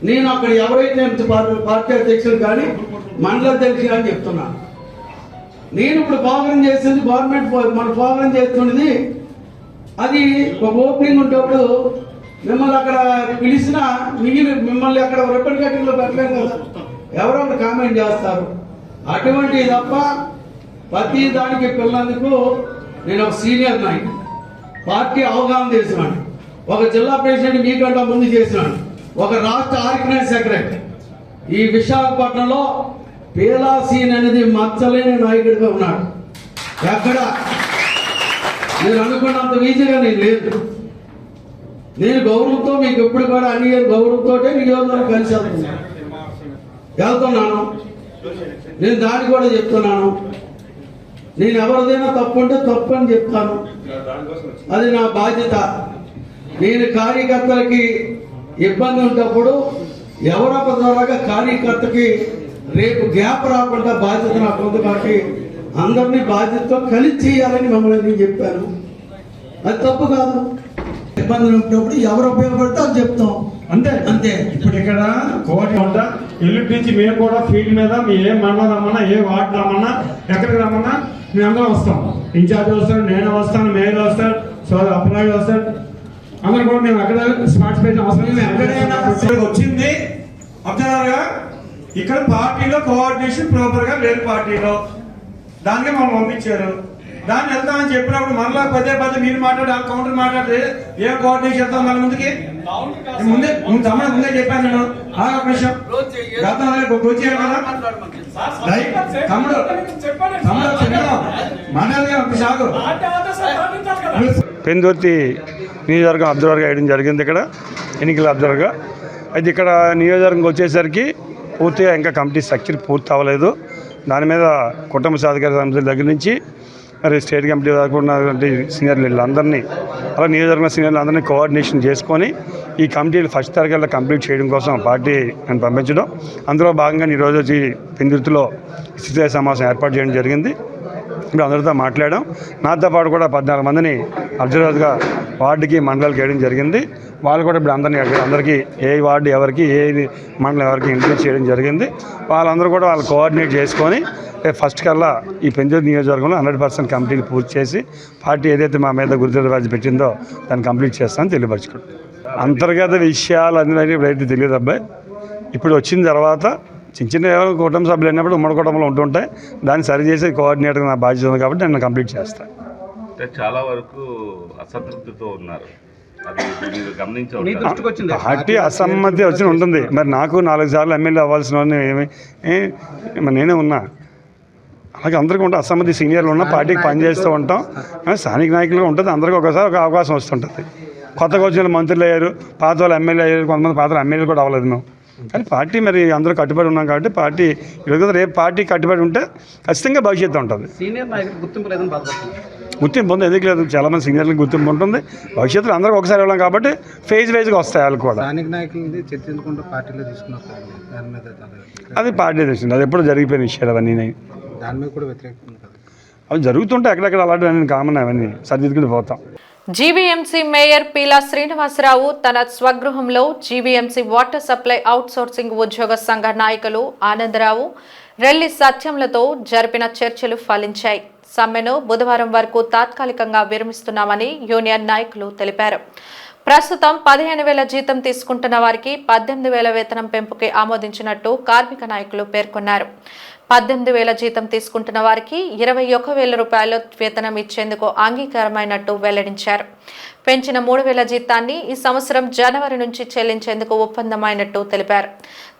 నేను అక్కడ ఎవరైతే పార్టీ అధ్యక్షులు కానీ మండల అధ్యక్షులు కానీ చెప్తున్నా. నేను ఇప్పుడు ప్రోగ్రాం చేసింది గవర్నమెంట్ మన ప్రోగ్రాం చేస్తున్నది, అది ఒక ఓపెనింగ్ ఉండేప్పుడు మిమ్మల్ని అక్కడ పిలిచిన మిమ్మల్ని అక్కడ రిప్రజెంటేటివ్ లో పెట్టలేము కదా, ఎవరో ఒకరు కామెంట్ చేస్తారు. అటువంటి తప్ప ప్రతి దానికి పిల్లలందుకు నేను ఒక సీనియర్ నాయకుడు, పార్టీ అవగాహన చేసినాను, ఒక జిల్లా ప్రెసిడెంట్ మీకంటే ముందు చేసినాను, ఒక రాష్ట్ర ఆర్గనైజ్ సెక్రటరీ. ఈ విశాఖపట్నంలో పీలా సీన్ అనేది మచ్చలేని నాయకుడిగా ఉన్నాడు. ఎక్కడ నేను అనుకున్నంత ఈజీగా నేను లేదు. నేను గౌరవంతో మీకు ఎప్పుడు కూడా అన్ని గౌరవంతో నియోజకవర్గం కలిసి వెళ్తున్నాను. నేను దాన్ని కూడా చెప్తున్నాను. నేను ఎవరిదైనా తప్పు ఉంటే తప్పు అని చెప్తాను, అది నా బాధ్యత. నేను కార్యకర్తలకి ఇబ్బంది ఉన్నప్పుడు ఎవరొక ద్వారాగా కార్యకర్తకి రేపు గ్యాప్ రాకుండా బాధ్యత నాకు ఉంది. కాబట్టి అందరినీ బాధ్యతతో కలిసి చేయాలని మమ్మల్ని నేను చెప్పాను. అది తప్పు కాదు. ఇబ్బందులు ఉన్నప్పుడు ఎవరు ఉపయోగపడితే అది చెప్తాం, అంతే. ఇప్పుడు ఇక్కడ కోటి ఉంటా ఎల్లుంటి నుంచి మేము కూడా ఫీల్డ్ మీద మీ ఏ మండలం రమ్మన్నా, ఏ వార్డు రమ్మన్నా, ఎక్కడికి రమ్మన్నా మేము అందరం వస్తాం. ఇన్ఛార్జ్ వస్తాడు, నేను వస్తాను, మేయర్ వస్తాడు, సోదరు అప్రాయ్ వస్తాడు, అందరూ కూడా మేము అక్కడ పార్టిసిపేట్ అవసరం. ఎక్కడైనా వచ్చింది అబ్జర్వర్గా ఇక్కడ పార్టీలో కోఆర్డినేషన్ ప్రాపర్ గా లేదు. పార్టీలో దానికి మనం పంపించారు. దాన్ని వెళ్తామని చెప్పినప్పుడు మరలా పదే మీరు మాట్లాడి కౌంటర్ మాట్లాడితే ఏం కోఆర్డినేషన్ చేస్తాం మన ముందుకి ముందే చెప్పాను నేను. ఒక నిమిషం గతంలో వచ్చాను కదా పెందుర్తి నియోజకవర్గం అబ్జర్వర్గా వేయడం జరిగింది. ఇక్కడ ఎన్నికల అబ్జర్వర్గా అయితే ఇక్కడ నియోజకవర్గంకి వచ్చేసరికి పూర్తిగా ఇంకా కమిటీ స్ట్రక్చర్ పూర్తి అవ్వలేదు. దాని మీద కుటుంబ సాధికార సంస్థల దగ్గర నుంచి మరి స్టేట్ కమిటీ వరకు ఉన్నటువంటి సీనియర్ లీడర్లు అందరినీ అలా నియోజకవర్గ సీనియర్లు అందరినీ కోఆర్డినేషన్ చేసుకొని ఈ కమిటీలు ఫస్ట్ తారీఖుల్లో కంప్లీట్ చేయడం కోసం పార్టీ నేను పంపించడం, అందులో భాగంగా ఈరోజు వచ్చి పెందుర్తిలో స్థితి సమావేశం ఏర్పాటు చేయడం జరిగింది. ఇప్పుడు అందరితో మాట్లాడాం. నాతో పాటు కూడా 14 మందిని అబ్జర్వర్గా వార్డుకి మండలాలకు వేయడం జరిగింది. వాళ్ళు కూడా ఇప్పుడు అందరికీ ఏ వార్డు ఎవరికి ఏ మండలం ఎవరికి ఇంట్రడ్యూస్ చేయడం జరిగింది. వాళ్ళందరూ కూడా వాళ్ళు కోఆర్డినేట్ చేసుకొని ఫస్ట్ కల్లా ఈ పెందుర్తి నియోజకవర్గంలో 100% కమిటీని పూర్తి చేసి పార్టీ ఏదైతే మా మీద గురుతరబాజీ పెట్టిందో దాన్ని కంప్లీట్ చేస్తామని తెలియపరచుకుంటాం. అంతర్గత విషయాలు అన్నీ రైతు తెలియదు అబ్బాయి. ఇప్పుడు వచ్చిన తర్వాత చిన్న కుటుంబ సభ్యులు అయినప్పుడు ఉమ్మడి కుటుంబంలో ఉంటుంటాయి. దాన్ని సరిచేసే కోఆర్డినేటర్ నా బాధ్యత ఉంది కాబట్టి నేను కంప్లీట్ చేస్తాను. చాలా వరకు అసంతృప్తితో ఉన్నారు, పార్టీ అసమ్మతి వచ్చి ఉంటుంది. మరి నాకు 4 సార్లు ఎమ్మెల్యే అవ్వాల్సిన నేనే ఉన్నా. అలాగే అందరికీ ఉంటాం అసమ్మతి. సీనియర్లు ఉన్నా పార్టీకి పనిచేస్తూ ఉంటాం. స్థానిక నాయకులుగా ఉంటుంది. అందరికీ ఒకసారి ఒక అవకాశం వస్తుంటుంది. కొత్తగా వచ్చిన మంత్రులు అయ్యారు, పాత వాళ్ళు ఎమ్మెల్యే అయ్యారు, కొంతమంది పాత ఎమ్మెల్యేలు కూడా అవ్వలేదు మేము. కానీ పార్టీ మరి అందరూ కట్టుబడి ఉన్నాం కాబట్టి పార్టీ ఈరోజు రేపు పార్టీ కట్టుబడి ఉంటే ఖచ్చితంగా భవిష్యత్తు ఉంటుంది. గుర్తింపు ఉంది, ఎందుకు లేదు? చాలామంది సీనియర్లకు గుర్తింపు ఉంటుంది. భవిష్యత్తులో అందరికీ ఒకసారి ఇవ్వడం కాబట్టి వైజ్గా వస్తాయి వాళ్ళు కూడా. అది పార్టీ తెచ్చింది. అది ఎప్పుడు జరిగిపోయిన విషయాలు అవన్నీ. అవి జరుగుతుంటే ఎక్కడెక్కడ అలాంటి కామన్, అవన్నీ సరిదిద్దుకుని పోతాం. జీవీఎంసీ మేయర్ పీలా శ్రీనివాసరావు తన స్వగృహంలో జీవీఎంసీ వాటర్ సప్లై అవుట్సోర్సింగ్ ఉద్యోగ సంఘ నాయకులు ఆనందరావు, రెల్లి సత్యంలతో జరిపిన చర్చలు ఫలించాయి. సమ్మెను బుధవారం వరకు తాత్కాలికంగా విరమిస్తున్నామని యూనియన్ నాయకులు తెలిపారు. ప్రస్తుతం 15,000 జీతం తీసుకుంటున్న వారికి 18,000 వేతనం పెంపుకి ఆమోదించినట్టు కార్మిక నాయకులు పేర్కొన్నారు. 18,000 జీతం తీసుకుంటున్న వారికి 21,000 రూపాయల వేతనం ఇచ్చేందుకు అంగీకారమైనట్టు వెల్లడించారు. పెంచిన 3,000 జీతాన్ని ఈ సంవత్సరం జనవరి నుంచి చెల్లించేందుకు ఒప్పందమైనట్టు తెలిపారు.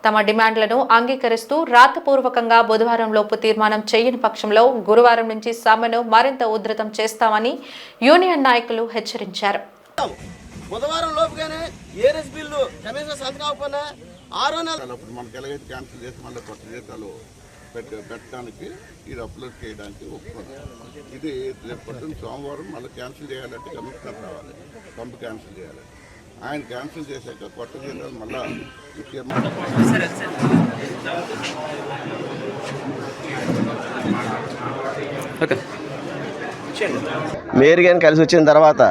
తమ డిమాండ్లను అంగీకరిస్తూ రాతపూర్వకంగా బుధవారంలోపు తీర్మానం చేయని పక్షంలో గురువారం నుంచి సమ్మెను మరింత ఉధృతం చేస్తామని యూనియన్ నాయకులు హెచ్చరించారు. బుధవారం లోపుగానే ఏఎస్ బిల్లు కమిషన్ సంతకం అవ్వకుండా 6 నెలలు మనకి ఎలాగైతే క్యాన్సిల్ చేసి మళ్ళీ కొత్త జీతాలు పెట్టడానికి ఇది అప్లోడ్ చేయడానికి ఒప్పుకున్నాం. ఇది రేపు పొద్దున్న సోమవారం మళ్ళీ క్యాన్సిల్ చేయాలంటే కమిషనర్ రావాలి, పంపు క్యాన్సిల్ చేయాలి. ఆయన క్యాన్సిల్ చేశాక కొత్త జీతాలు మళ్ళీ మేయర్ గారిని కలిసి వచ్చిన తర్వాత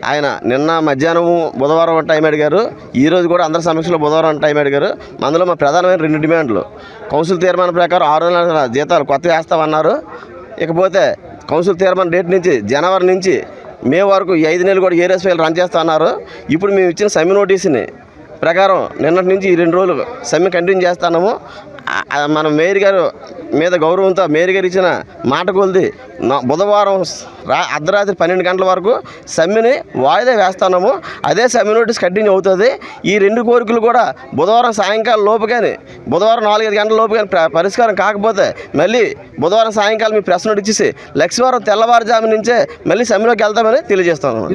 ఆయన నిన్న మధ్యాహ్నం బుధవారం టైం అడిగారు. ఈరోజు కూడా అందరి సమక్షంలో బుధవారం టైం అడిగారు. అందులో మా ప్రధానమైన 2 డిమాండ్లు. కౌన్సిల్ తీర్మానం ప్రకారం 6 నెలల జీతాలు కొత్త వేస్తామన్నారు. ఇకపోతే కౌన్సిల్ తీర్మానం డేట్ నుంచి జనవరి నుంచి మే వరకు 5 నెలలు కూడా ఏరియస్ ఫైల్ రన్ చేస్తా అన్నారు. ఇప్పుడు మేము ఇచ్చిన సమ్మె నోటీసుని ప్రకారం నిన్నటి నుంచి ఈ 2 రోజులు సమ్మె కంటిన్యూ చేస్తున్నాము. మనం మేయర్ గారు మీద గౌరవంతో మేయర్ గారు ఇచ్చిన మాట కొలిది బుధవారం అర్ధరాత్రి 12 గంటల వరకు సమ్మెని వాయిదా వేస్తున్నాము. అదే సమ్మె నోటీస్ కంటిన్యూ అవుతుంది. ఈ 2 కోరికలు కూడా బుధవారం సాయంకాలం లోపు కానీ బుధవారం 4-5 గంటల లోపు కానీ పరిష్కారం కాకపోతే మళ్ళీ బుధవారం సాయంకాలం మీ ప్రెస్ నోట్ ఇచ్చేసి లక్షవారం తెల్లవారుజాము నుంచే మళ్ళీ సమ్మెలోకి వెళ్తామని తెలియజేస్తున్నాము.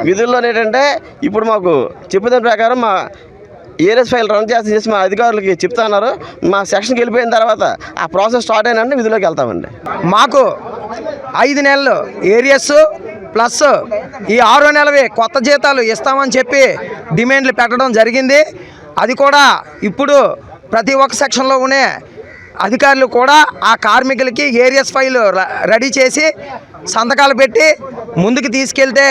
విధుల్లోనే ఏంటంటే ఇప్పుడు మాకు చెప్పిన ప్రకారం మా ఏరియస్ ఫైల్ రన్ చేసి మా అధికారులకి చెప్తా అన్నారు. మా సెక్షన్కి వెళ్ళిపోయిన తర్వాత ఆ ప్రాసెస్ స్టార్ట్ అయినంటే విధుల్లోకి వెళ్తామండి. మాకు 5 నెలలు ఏరియస్ ప్లస్ ఈ 6వ నెలవి కొత్త జీతాలు ఇస్తామని చెప్పి డిమాండ్లు పెట్టడం జరిగింది. అది కూడా ఇప్పుడు ప్రతి ఒక్క సెక్షన్లో ఉన్న అధికారులు కూడా ఆ కార్మికులకి ఏరియస్ ఫైల్ రెడీ చేసి సంతకాలు పెట్టి ముందుకు తీసుకెళ్తే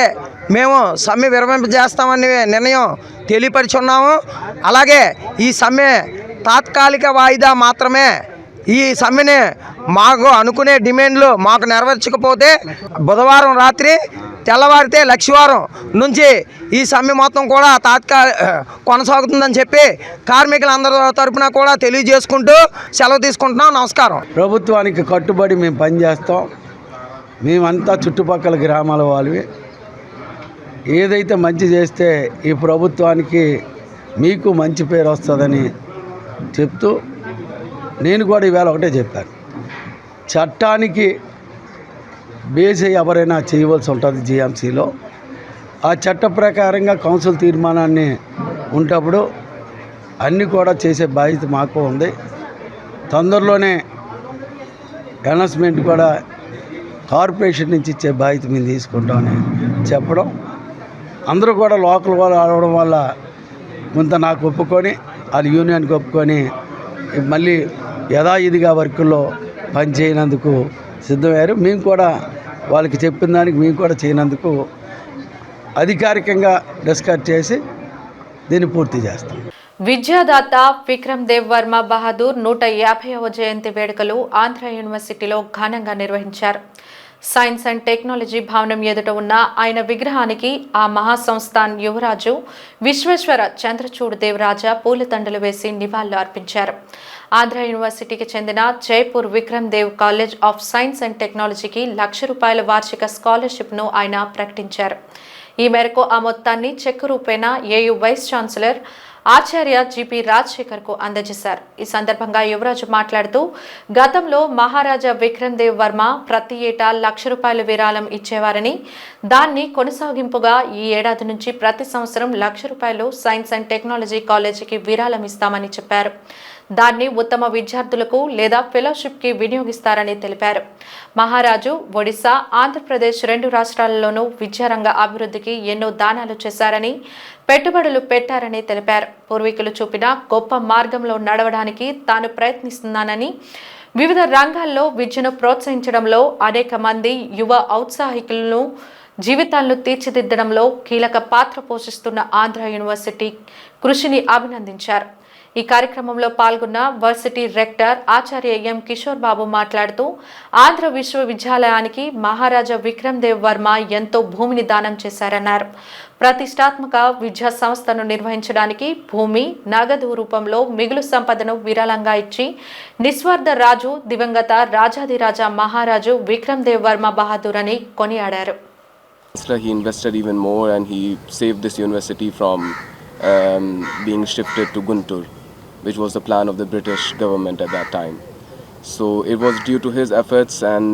మేము సమ్మె విరమింపజేస్తామని నిర్ణయం తెలియపరుచున్నాము. అలాగే ఈ సమ్మె తాత్కాలిక వాయిదా మాత్రమే. ఈ సమ్మెని మాకు అనుకునే డిమాండ్లు మాకు నెరవేర్చకపోతే బుధవారం రాత్రి తెల్లవారితే లక్షవారం నుంచి ఈ సమ్మె మొత్తం కూడా కొనసాగుతుందని చెప్పి కార్మికులందరి తరపున కూడా తెలియజేసుకుంటూ సెలవు తీసుకుంటున్నాం. నమస్కారం. ప్రభుత్వానికి కట్టుబడి మేము పనిచేస్తాం. మేమంతా చుట్టుపక్కల గ్రామాల వాళ్ళవి. ఏదైతే మంచి చేస్తే ఈ ప్రభుత్వానికి మీకు మంచి పేరు వస్తుందని చెప్తూ నేను కూడా ఈవేళ ఒకటే చెప్పాను, చట్టానికి బేస్ ఎవరైనా చేయవలసి ఉంటుంది జీఎంసీలో. ఆ చట్ట ప్రకారంగా కౌన్సిల్ తీర్మానాన్ని ఉన్నప్పుడు అన్నీ కూడా చేసే బాధ్యత మాకు ఉంది. తొందరలోనే అనౌన్స్మెంట్ కూడా కార్పొరేషన్ నుంచి ఇచ్చే బాధ్యత మేము తీసుకుంటామని చెప్పడం, అందరూ కూడా లోకల్ వాళ్ళు ఆడవడం వల్ల కొంత నాకు ఒప్పుకొని వాళ్ళు యూనియన్కి ఒప్పుకొని మళ్ళీ యథావిధిగా వర్కుల్లో పనిచేయనందుకు సిద్ధమయ్యారు. మేము కూడా వాళ్ళకి చెప్పిన దానికి మేము కూడా చేయనందుకు అధికారికంగా డిస్కస్ చేసి దీన్ని పూర్తి చేస్తాం. విద్యాదాత విక్రమ్ దేవ్ వర్మ బహదూర్ 150వ జయంతి వేడుకలు ఆంధ్ర యూనివర్సిటీలో ఘనంగా నిర్వహించారు. సైన్స్ అండ్ టెక్నాలజీ భవనం ఎదుట ఉన్న ఆయన విగ్రహానికి ఆ మహాసంస్థాన్ యువరాజు విశ్వేశ్వర చంద్రచూడ్ దేవరాజా పూలదండలు వేసి నివాళులు అర్పించారు. ఆంధ్ర యూనివర్సిటీకి చెందిన Jeypore Vikram Dev college of science and టెక్నాలజీకి ₹1,00,000 వార్షిక స్కాలర్షిప్ను ఆయన ప్రకటించారు. ఈ మేరకు ఆ మొత్తాన్ని చెక్ రూపేణా ఏయూ వైస్ ఛాన్సలర్ ఆచార్య జిపి రాజశేఖర్కు అందజేశారు. ఈ సందర్భంగా యువరాజు మాట్లాడుతూ, గతంలో మహారాజా విక్రమ్ దేవ్ వర్మ ప్రతి ఏటా ₹1,00,000 విరాళం ఇచ్చేవారని, దాన్ని కొనసాగింపుగా ఈ ఏడాది నుంచి ప్రతి సంవత్సరం ₹1,00,000 సైన్స్ అండ్ టెక్నాలజీ కాలేజీకి విరాళం ఇస్తామని చెప్పారు. దాన్ని ఉత్తమ విద్యార్థులకు లేదా ఫెలోషిప్కి వినియోగిస్తారని తెలిపారు. మహారాజు ఒడిశా, ఆంధ్రప్రదేశ్ 2 రాష్ట్రాలలోనూ విద్యారంగ అభివృద్ధికి ఎన్నో దానాలు చేశారని, పెట్టుబడులు పెట్టారని తెలిపారు. పూర్వీకులు చూపిన గొప్ప మార్గంలో నడవడానికి తాను ప్రయత్నిస్తున్నానని, వివిధ రంగాల్లో విద్యను ప్రోత్సహించడంలో అనేక మంది యువ ఔత్సాహికులను జీవితాలను తీర్చిదిద్దడంలో కీలక పాత్ర పోషిస్తున్న ఆంధ్ర యూనివర్సిటీ కృషిని అభినందించారు. ఈ కార్యక్రమంలో పాల్గొన్న వర్సిటీ రెక్టర్ ఆచార్య ఎం కిషోర్ బాబు మాట్లాడుతూ, ఆంధ్ర విశ్వవిద్యాలయానికి మహారాజా విక్రమ్ దేవ్ వర్మ ఎంతో భూమిని దానం చేశారన్నారు. ప్రతిష్టాత్మక విద్యా సంస్థను నిర్వహించడానికి భూమి, నగదు రూపంలో మిగులు సంపదను విరాళంగా ఇచ్చి నిస్వార్థ రాజు దివంగత రాజాదిరాజా మహారాజు విక్రమ్ దేవ్ వర్మ బహదూర్ అని కొనియాడారు. He invested even more and he saved this university from being shifted to Guntur, which was the plan of the British government at that time. So it was due to his efforts and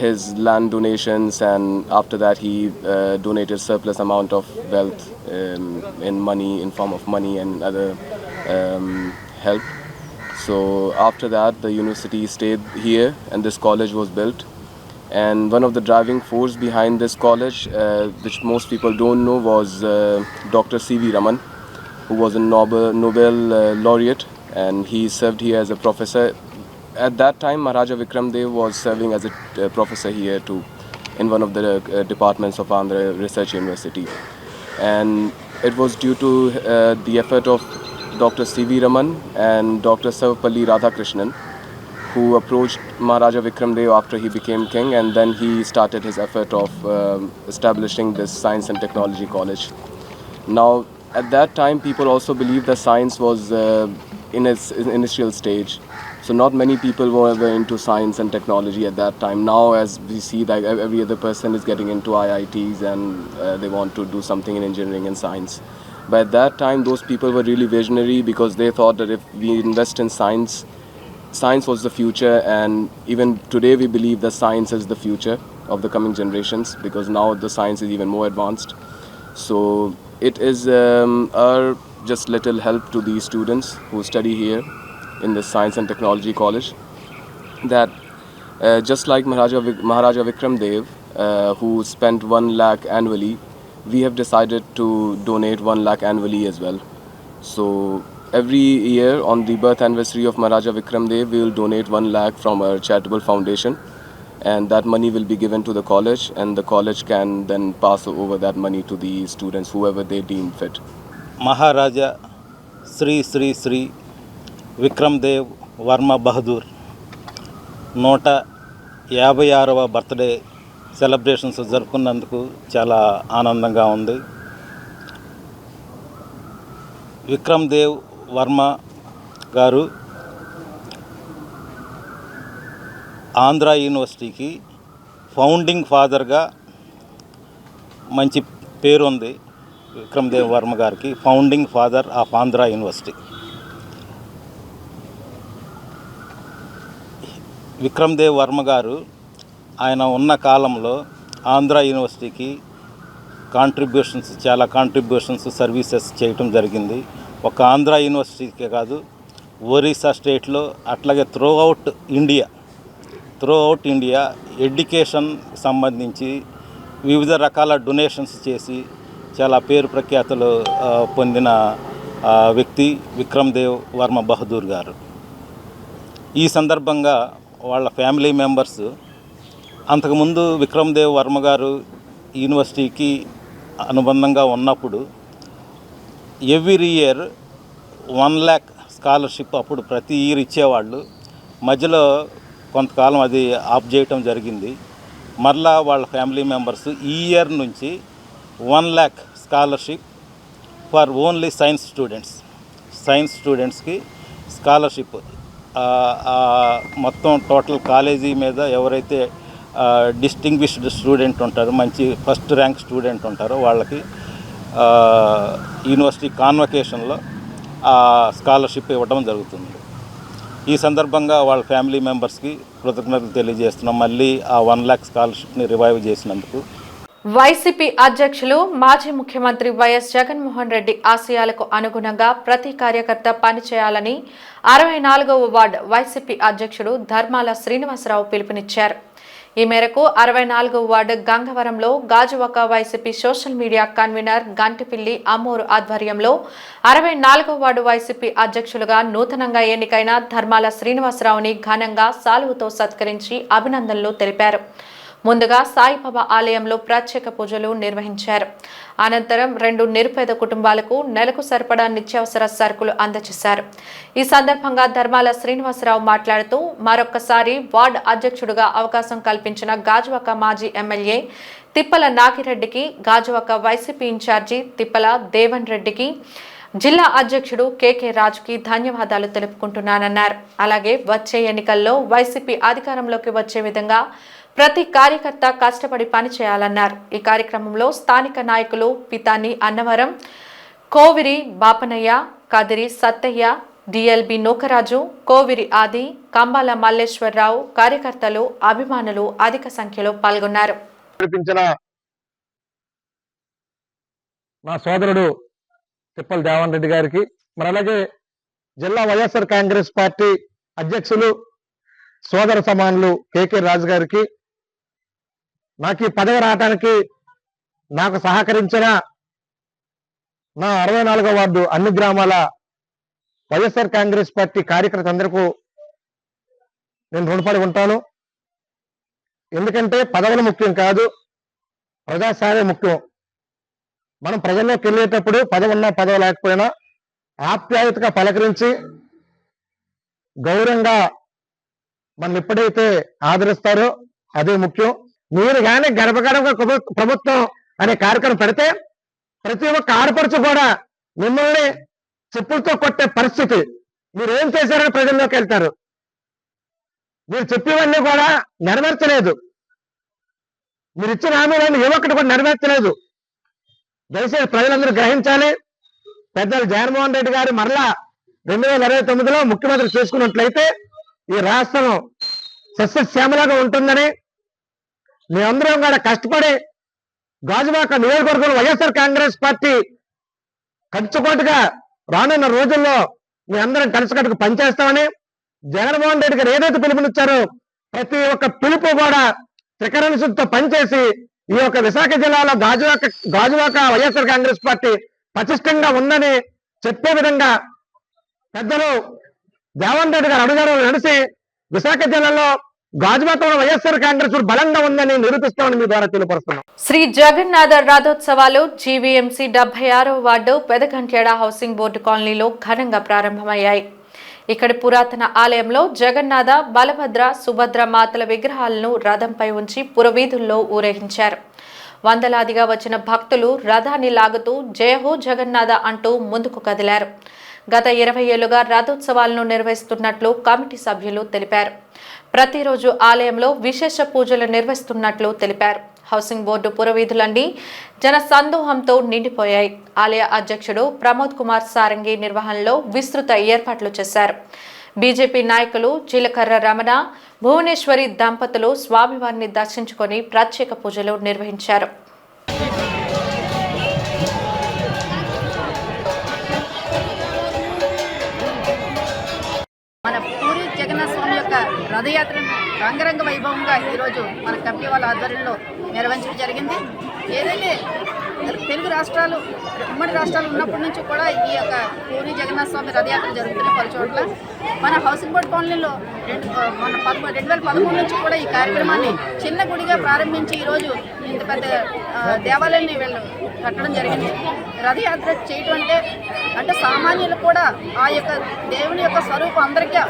his land donations, and after that he donated surplus amount of wealth in money, in form of money and other help. So after that the university stayed here and this college was built. And one of the driving force behind this college, which most people don't know, was Dr. C.V. Raman, who was a Nobel laureate, and he served here as a professor. At that time, Maharaja Vikram Dev was serving as a professor here too, in one of the departments of Andhra Research University. And it was due to the effort of Dr. C.V. Raman and Dr. Sarvapalli Radhakrishnan, who approached Maharaja Vikram Dev after he became king, and then he started his effort of establishing this Science and Technology College. Now, at that time, people also believed that science was in its initial stage. So not many people were into science and technology at that time. Now, as we see that every other person is getting into IITs and they want to do something in engineering and science. But at that time, those people were really visionary because they thought that if we invest in science, science was the future, and even today we believe that science is the future of the coming generations, because now the science is even more advanced. So it is our just little help to these students who study here in the Science and Technology College, that just like Maharaja Vikram Dev, who spent 1 lakh annually, we have decided to donate 1 lakh annually as well. So every year on the birth anniversary of Maharaja Vikram Dev, we will donate 1 lakh from our charitable foundation, and that money will be given to the college, and the college can then pass over that money to the students, whoever they deem fit. Maharaja Sri Vikram Dev Varma Bahadur 156వ birthday celebrations జరుపుకున్నందుకు చాలా ఆనందంగా ఉంది. విక్రమ్ దేవ్ వర్మ గారు ఆంధ్ర యూనివర్సిటీకి founding ఫాదర్గా మంచి పేరు ఉంది. విక్రమ్ దేవ్ వర్మ గారికి founding father of Andhra university. Vikram Dev Varma గారు ఆయన ఉన్న కాలంలో ఆంధ్ర యూనివర్సిటీకి చాలా కాంట్రిబ్యూషన్స్ సర్వీసెస్ చేయటం జరిగింది. ఒక ఆంధ్ర యూనివర్సిటీకే కాదు, ఒరిస్సా స్టేట్లో అట్లాగే త్రూ అవుట్ ఇండియా ఎడ్యుకేషన్ సంబంధించి వివిధ రకాల డొనేషన్స్ చేసి చాలా పేరు ప్రఖ్యాతులు పొందిన వ్యక్తి విక్రమ్ దేవ్ వర్మ బహదూర్ గారు. ఈ సందర్భంగా వాళ్ళ ఫ్యామిలీ మెంబర్స్ అంతకుముందు విక్రమ్ దేవ్ వర్మ గారు యూనివర్సిటీకి అనుబంధంగా ఉన్నప్పుడు ఎవ్రీ ఇయర్ 1 lakh స్కాలర్షిప్ అప్పుడు ప్రతి ఇయర్ ఇచ్చేవాళ్ళు. మధ్యలో కొంతకాలం అది ఆఫ్ చేయటం జరిగింది. మరలా వాళ్ళ ఫ్యామిలీ మెంబర్స్ ఈ ఇయర్ నుంచి 1 lakh scholarship for only science స్టూడెంట్స్కి స్కాలర్షిప్ మొత్తం టోటల్ కాలేజీ మీద ఎవరైతే డిస్టింగ్విష్డ్ స్టూడెంట్ ఉంటారో, మంచి ఫస్ట్ ర్యాంక్ స్టూడెంట్ ఉంటారో వాళ్ళకి యూనివర్సిటీ కాన్వకేషన్లో స్కాలర్షిప్ ఇవ్వడం జరుగుతుంది. ఈ సందర్భంగా వాళ్ళ ఫ్యామిలీ మెంబర్స్కి కృతజ్ఞతలు తెలియజేస్తున్నాం. మళ్ళీ ఆ 1 lakh స్కాలర్షిప్ని రివైవ్ చేసినందుకు. వైసీపీ అధ్యక్షులు మాజీ ముఖ్యమంత్రి వైఎస్ జగన్మోహన్ రెడ్డి ఆశయాలకు అనుగుణంగా ప్రతి కార్యకర్త పనిచేయాలని 64వ వార్డు వైసీపీ అధ్యక్షుడు ధర్మాల శ్రీనివాసరావు పిలుపునిచ్చారు. ఈ మేరకు 64వ వార్డు గంగవరంలో Gajuwaka YCP social media convener Gantipilli Ammoru ఆధ్వర్యంలో 64వ వార్డు వైసీపీ అధ్యక్షులుగా నూతనంగా ఎన్నికైన ధర్మాల శ్రీనివాసరావుని ఘనంగా సాలువతో సత్కరించి అభినందనలు తెలిపారు. ముందుగా సాయిబాబా ఆలయంలో ప్రత్యేక పూజలు నిర్వహించారు. అనంతరం 2 నిరుపేద కుటుంబాలకు నెలకు సరిపడా నిత్యావసర సరుకులు అందజేశారు. ఈ సందర్భంగా ధర్మాల శ్రీనివాసరావు మాట్లాడుతూ మరొక్కసారి వార్డు అధ్యక్షుడిగా అవకాశం కల్పించిన గాజువాక మాజీ ఎమ్మెల్యే తిప్పల నాగిరెడ్డికి, గాజువాక వైసీపీ ఇన్ఛార్జి తిప్పల దేవన్ రెడ్డికి, జిల్లా అధ్యక్షుడు కేకే రాజుకి ధన్యవాదాలు తెలుపుకుంటున్నానన్నారు. అలాగే వచ్చే ఎన్నికల్లో వైసీపీ అధికారంలోకి వచ్చే విధంగా ప్రతి కార్యకర్త కష్టపడి పనిచేయాలన్నారు. ఈ కార్యక్రమంలో స్థానిక నాయకులు పితాని అన్నవరం, కోవిరి బాపనయ్య, కదిరి సత్తయ్య, డిఎల్బి నూకరాజు, కోవిరి ఆది, కంబాల మల్లేశ్వరరావు, కార్యకర్తలు, అభిమానులు అధిక సంఖ్యలో పాల్గొన్నారు. నా సోదరుడు తిప్పల దేవన్ రెడ్డి గారికి, మరి అలాగే జిల్లా వైఎస్ఆర్ కాంగ్రెస్ పార్టీ అధ్యక్షులు సోదర సమానులు కేకే రాజు గారికి, నాకు ఈ పదవి రావడానికి నాకు సహకరించిన నా 64వ వార్డు అన్ని గ్రామాల వైఎస్ఆర్ కాంగ్రెస్ పార్టీ కార్యకర్తలందరికీ నేను రుణపడి ఉంటాను. ఎందుకంటే పదవులు ముఖ్యం కాదు, ప్రజాసేవే ముఖ్యం. మనం ప్రజల్లోకి వెళ్ళేటప్పుడు పదవి ఉన్నా పదవి లేకపోయినా ఆప్యాయతగా పలకరించి గౌరవంగా మనం ఎప్పుడైతే ఆదరిస్తారో అదే ముఖ్యం. మీరు కానీ గడప గడప ప్రభుత్వం అనే కార్యక్రమం పెడితే ప్రతి ఒక్క ఆడపడుచు కూడా మిమ్మల్ని చెప్పులతో కొట్టే పరిస్థితి. మీరు ఏం చేశారని ప్రజల్లోకి వెళ్తారు. మీరు చెప్పేవన్నీ కూడా నెరవేర్చలేదు, మీరు ఇచ్చిన హామీలన్నీ ఏ ఒక్కటి కూడా నెరవేర్చలేదు. దయచేసి ప్రజలందరూ గ్రహించాలి. పెద్దలు జగన్మోహన్ రెడ్డి గారు మరలా 2029లో ముఖ్యమంత్రి చేసుకున్నట్లయితే ఈ రాష్ట్రం సస్యశ్యామలాగా ఉంటుందని మేమందరం కూడా కష్టపడి గాజువాక నియోజకవర్గంలో వైఎస్ఆర్ కాంగ్రెస్ పార్టీ ఖర్చుకోటుగా రానున్న రోజుల్లో మీ అందరం కలిసికట్టుకు పనిచేస్తామని, జగన్మోహన్ రెడ్డి గారు ఏదైతే పిలుపునిచ్చారో ప్రతి ఒక్క పిలుపు కూడా త్రికరణశుద్ధితో పనిచేసి ఈ యొక్క విశాఖ జిల్లాలో గాజువాక వైఎస్ఆర్ కాంగ్రెస్ పార్టీ పటిష్టంగా ఉందని చెప్పే విధంగా పెద్దలు దేవన్ రెడ్డి గారు అడుగుదారులు నడిచి విశాఖ జిల్లాలో గాజువాకలో వైఎస్ఆర్ కాంగ్రెస్ బలంగా ఉందని నిరూపిస్తామని మీ ద్వారా తెలియపరుస్తున్నాం. శ్రీ జగన్నాథ రథోత్సవాలు జీవీఎంసీ 76వ వార్డు పెదగంట్యాడ హౌసింగ్ బోర్డు కాలనీలో ఘనంగా ప్రారంభమయ్యాయి. ఇక్కడి పురాతన ఆలయంలో జగన్నాథ, బలభద్ర, సుభద్ర మాతల విగ్రహాలను రథంపై ఉంచి పురవీధుల్లో ఊరేగించారు. వందలాదిగా వచ్చిన భక్తులు రథాన్ని లాగుతూ జయహో జగన్నాథ అంటూ ముందుకు కదిలారు. గత 20 ఏళ్లుగా రథోత్సవాలను నిర్వహిస్తున్నట్లు కమిటీ సభ్యులు తెలిపారు. ప్రతిరోజు ఆలయంలో విశేష పూజలు నిర్వహిస్తున్నట్లు తెలిపారు. హౌసింగ్ బోర్డు పురవీధులన్నీ జన సందోహంతో నిండిపోయాయి. ఆలయ అధ్యక్షుడు ప్రమోద్ కుమార్ సారంగి నిర్వహణలో విస్తృత ఏర్పాట్లు చేశారు. బీజేపీ నాయకులు జీలకర్ర రమణ, భువనేశ్వరి దంపతులు స్వామివారిని దర్శించుకొని ప్రత్యేక పూజలు నిర్వహించారు. మన పూరి జగన్నాథ స్వామి యొక్క రథయాత్రను రంగరంగ వైభవంగా ఈరోజు మన కమిటీ వాళ్ళ ఆధ్వర్యంలో నిర్వహించడం జరిగింది. ఏదైతే తెలుగు రాష్ట్రాలు, ఉమ్మడి రాష్ట్రాలు ఉన్నప్పటి నుంచి కూడా ఈ యొక్క పూరి జగన్నాథ స్వామి రథయాత్ర జరుగుతున్న పలు చోట్ల మన హౌసింగ్ బోర్డ్ కాలనీలో 2013 నుంచి కూడా ఈ కార్యక్రమాన్ని చిన్న గుడిగా ప్రారంభించి ఈరోజు ఇంత పెద్ద దేవాలయాన్ని వీళ్ళు కట్టడం జరిగింది. రథయాత్ర చేయటం అంటే సామాన్యులు కూడా ఆ యొక్క దేవుని యొక్క స్వరూపం అందరికీ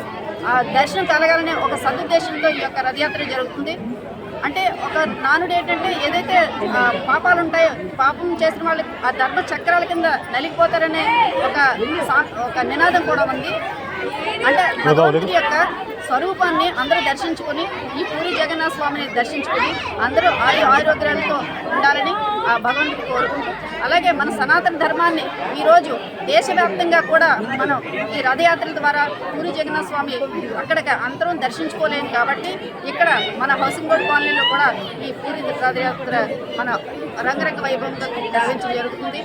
దర్శనం కలగాలనే ఒక సదుద్దేశంతో ఈ యొక్క రథయాత్ర జరుగుతుంది. అంటే ఒక నానుడు ఏంటంటే ఏదైతే పాపాలు ఉంటాయో, పాపం చేసిన వాళ్ళు ఆ ధర్మ చక్రాల కింద నలిగిపోతారనే ఒక నినాదం కూడా ఉంది. అంటే భగవంతుడి యొక్క స్వరూపాన్ని అందరూ దర్శించుకొని ఈ పూరి జగన్నాథ స్వామిని దర్శించుకొని అందరూ ఆరోగ్యాలతో ఉండాలని ఆ భగవంతుడు కోరుకుంటూ, అలాగే మన సనాతన ధర్మాన్ని ఈరోజు దేశవ్యాప్తంగా కూడా మనం ఈ రథయాత్రల ద్వారా పూరి జగన్నాథ స్వామి అక్కడికి అందరం దర్శించుకోలేము కాబట్టి ఇక్కడ మన హౌసింగ్ బోర్డ్ కాలనీలో కూడా ఈ పూరి రథయాత్ర మన రంగరంగ వైభవంగా నిర్వహించడం జరుగుతుంది.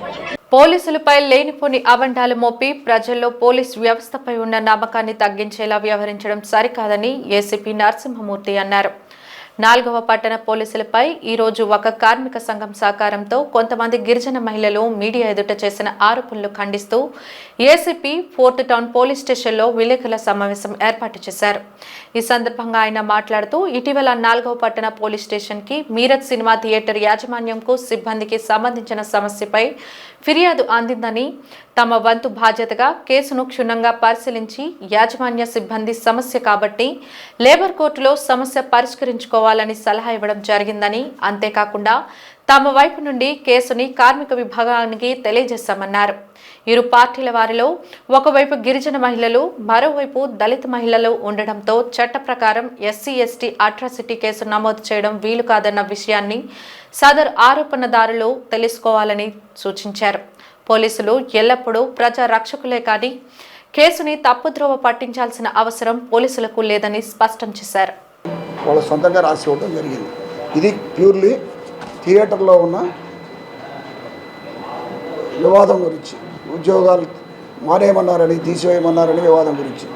పోలీసులపై లేనిపోని అబండాలు మోపి ప్రజల్లో పోలీస్ వ్యవస్థపై ఉన్న నమ్మకాన్ని తగ్గించేలా వ్యవహరించడం సరికాదని ఏసీపీ నరసింహమూర్తి అన్నారు. 4వ పట్టణ పోలీసులపై ఈరోజు ఒక కార్మిక సంఘం సహకారంతో కొంతమంది గిరిజన మహిళలు మీడియా ఎదుట చేసిన ఆరోపణలు ఖండిస్తూ ఏసీపీ ఫోర్త్ టౌన్ పోలీస్ స్టేషన్లో విలేకరుల సమావేశం ఏర్పాటు చేశారు. ఈ సందర్భంగా ఆయన మాట్లాడుతూ ఇటీవల 4వ పట్టణ పోలీస్ స్టేషన్కి మీరట్ సినిమా థియేటర్ యాజమాన్యంకు సిబ్బందికి సంబంధించిన సమస్యపై ఫిర్యాదు అందిందని, తమ వంతు బాధ్యతగా కేసును క్షుణ్ణంగా పరిశీలించి యాజమాన్య సిబ్బంది సమస్య కాబట్టి లేబర్ కోర్టులో సమస్య పరిష్కరించుకోవాలని సలహా ఇవ్వడం జరిగిందని, అంతేకాకుండా తమ వైపు నుండి కేసుని కార్మిక విభాగానికి తెలియజేశామన్నారు. ఇరు పార్టీల వారిలో ఒకవైపు గిరిజన మహిళలు, మరోవైపు దళిత మహిళలు ఉండడంతో చట్ట ప్రకారం SC/ST అట్రాసిటీ కేసు నమోదు చేయడం వీలు కాదన్న విషయాన్ని సదరు ఆరోపణదారులు తెలుసుకోవాలని సూచించారు. పోలీసులు ఎల్లప్పుడూ ప్రజా రక్షకులే కానీ కేసుని తప్పుద్రోవ పట్టించాల్సిన అవసరం పోలీసులకు లేదని స్పష్టం చేశారు. వాళ్ళ సొంతంగా రాసి ఇవ్వడం జరిగింది. ఇది ప్యూర్లీ థియేటర్లో ఉన్న వివాదం గురించి, ఉద్యోగాలు మానేయమన్నారని తీసివేయమన్నారని వివాదం గురించి.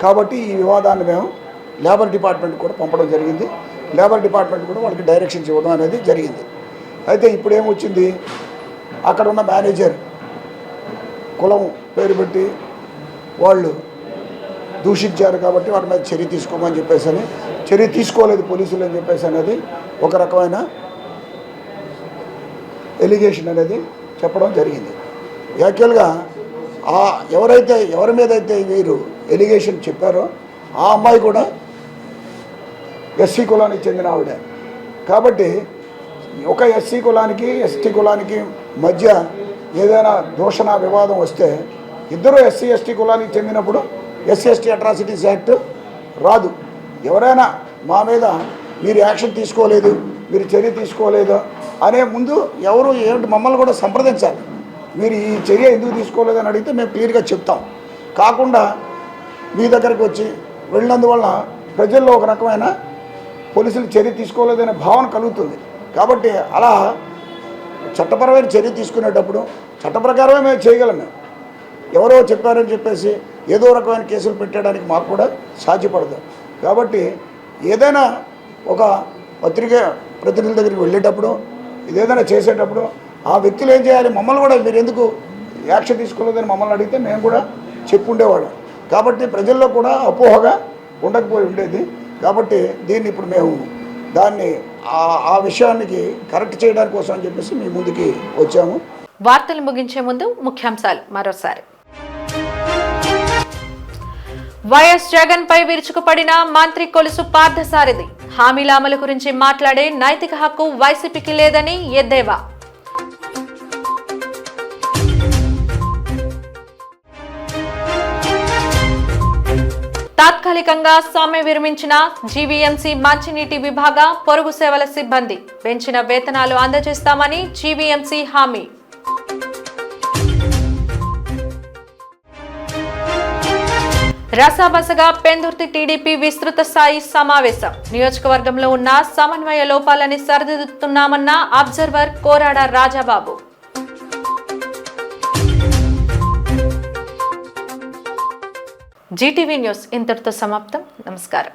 కాబట్టి ఈ వివాదాన్ని మేము లేబర్ డిపార్ట్మెంట్ కూడా పంపడం జరిగింది. లేబర్ డిపార్ట్మెంట్ కూడా వాళ్ళకి డైరెక్షన్స్ ఇవ్వడం అనేది జరిగింది. అయితే ఇప్పుడు ఏమొచ్చింది, అక్కడ ఉన్న మేనేజర్ కులం పేరు పెట్టి వాళ్ళు దూషించారు కాబట్టి వాటి మీద చర్య తీసుకోమని చెప్పేసి అని, చర్య తీసుకోలేదు పోలీసులు అని చెప్పేసి అనేది ఒక రకమైన ఎలిగేషన్ అనేది చెప్పడం జరిగింది. యాక్చువల్గా ఎవరి మీద అయితే వీరు ఎలిగేషన్ చెప్పారో ఆ అమ్మాయి కూడా SC కులానికి చెందిన ఆవిడ. కాబట్టి ఒక SC కులానికి ST కులానికి మధ్య ఏదైనా దూషణ వివాదం వస్తే ఇద్దరు SC/ST కులానికి చెందినప్పుడు SC/ST అట్రాసిటీస్ యాక్ట్ రాదు. ఎవరైనా మా మీద మీరు యాక్షన్ తీసుకోలేదు, మీరు చర్య తీసుకోలేదు అనే ముందు ఎవరు ఏమిటి మమ్మల్ని కూడా సంప్రదించాలి. మీరు ఈ చర్య ఎందుకు తీసుకోలేదని అడిగితే మేము క్లియర్గా చెప్తాం. కాకుండా మీ దగ్గరకు వచ్చి వెళ్ళినందువల్ల ప్రజల్లో ఒక రకమైన పోలీసులు చర్య తీసుకోలేదనే భావన కలుగుతుంది. కాబట్టి అలా చట్టపరమైన చర్య తీసుకునేటప్పుడు చట్ట ప్రకారమే మేము చేయగలం. మేము ఎవరో చెప్పారని చెప్పేసి ఏదో రకమైన కేసులు పెట్టడానికి మాకు కూడా సాధ్యపడదు. కాబట్టి ఏదైనా ఒక పత్రిక ప్రతినిధుల దగ్గరికి వెళ్ళేటప్పుడు ఇదేదైనా చేసేటప్పుడు ఆ వ్యక్తులు ఏం చేయాలి, మమ్మల్ని కూడా మీరు ఎందుకు యాక్షన్ తీసుకోలేదని మమ్మల్ని అడిగితే మేము కూడా చెప్పుండేవాళ్ళం. కాబట్టి ప్రజల్లో కూడా అపోహగా ఉండకపోయి ఉండేది. కాబట్టి దీన్ని ఇప్పుడు మేము దాన్ని ఆ విషయానికి కరెక్ట్ చేయడానికి కోసం అని చెప్పేసి మీ ముందుకి వచ్చాము. వార్తలు ముగించే ముందు ముఖ్యాంశాలు మరోసారి. వైఎస్ జగన్ పై విరుచుకుపడిన మంత్రి కొలుసు పార్థసారథి. హామీల అమలు గురించి మాట్లాడే నైతిక హక్కు వైసీపీకి లేదని ఎద్దేవా. తాత్కాలికంగా సమ్మె విరమించిన జీవీఎంసీ మంచినీటి విభాగ పొరుగు సేవల సిబ్బంది. పెంచిన వేతనాలు అందజేస్తామని జీవీఎంసీ హామీ. రసాబసగా పెందుర్తి టీడీపీ విస్తృత స్థాయి సమావేశం. నియోజకవర్గంలో ఉన్న సమన్వయ లోపాలని సరిదిద్దుతున్నామన్న అబ్జర్వర్ కోరాడ రాజాబాబు. జీటీవీ న్యూస్ ఇంతటితో సమాప్తం. నమస్కారం.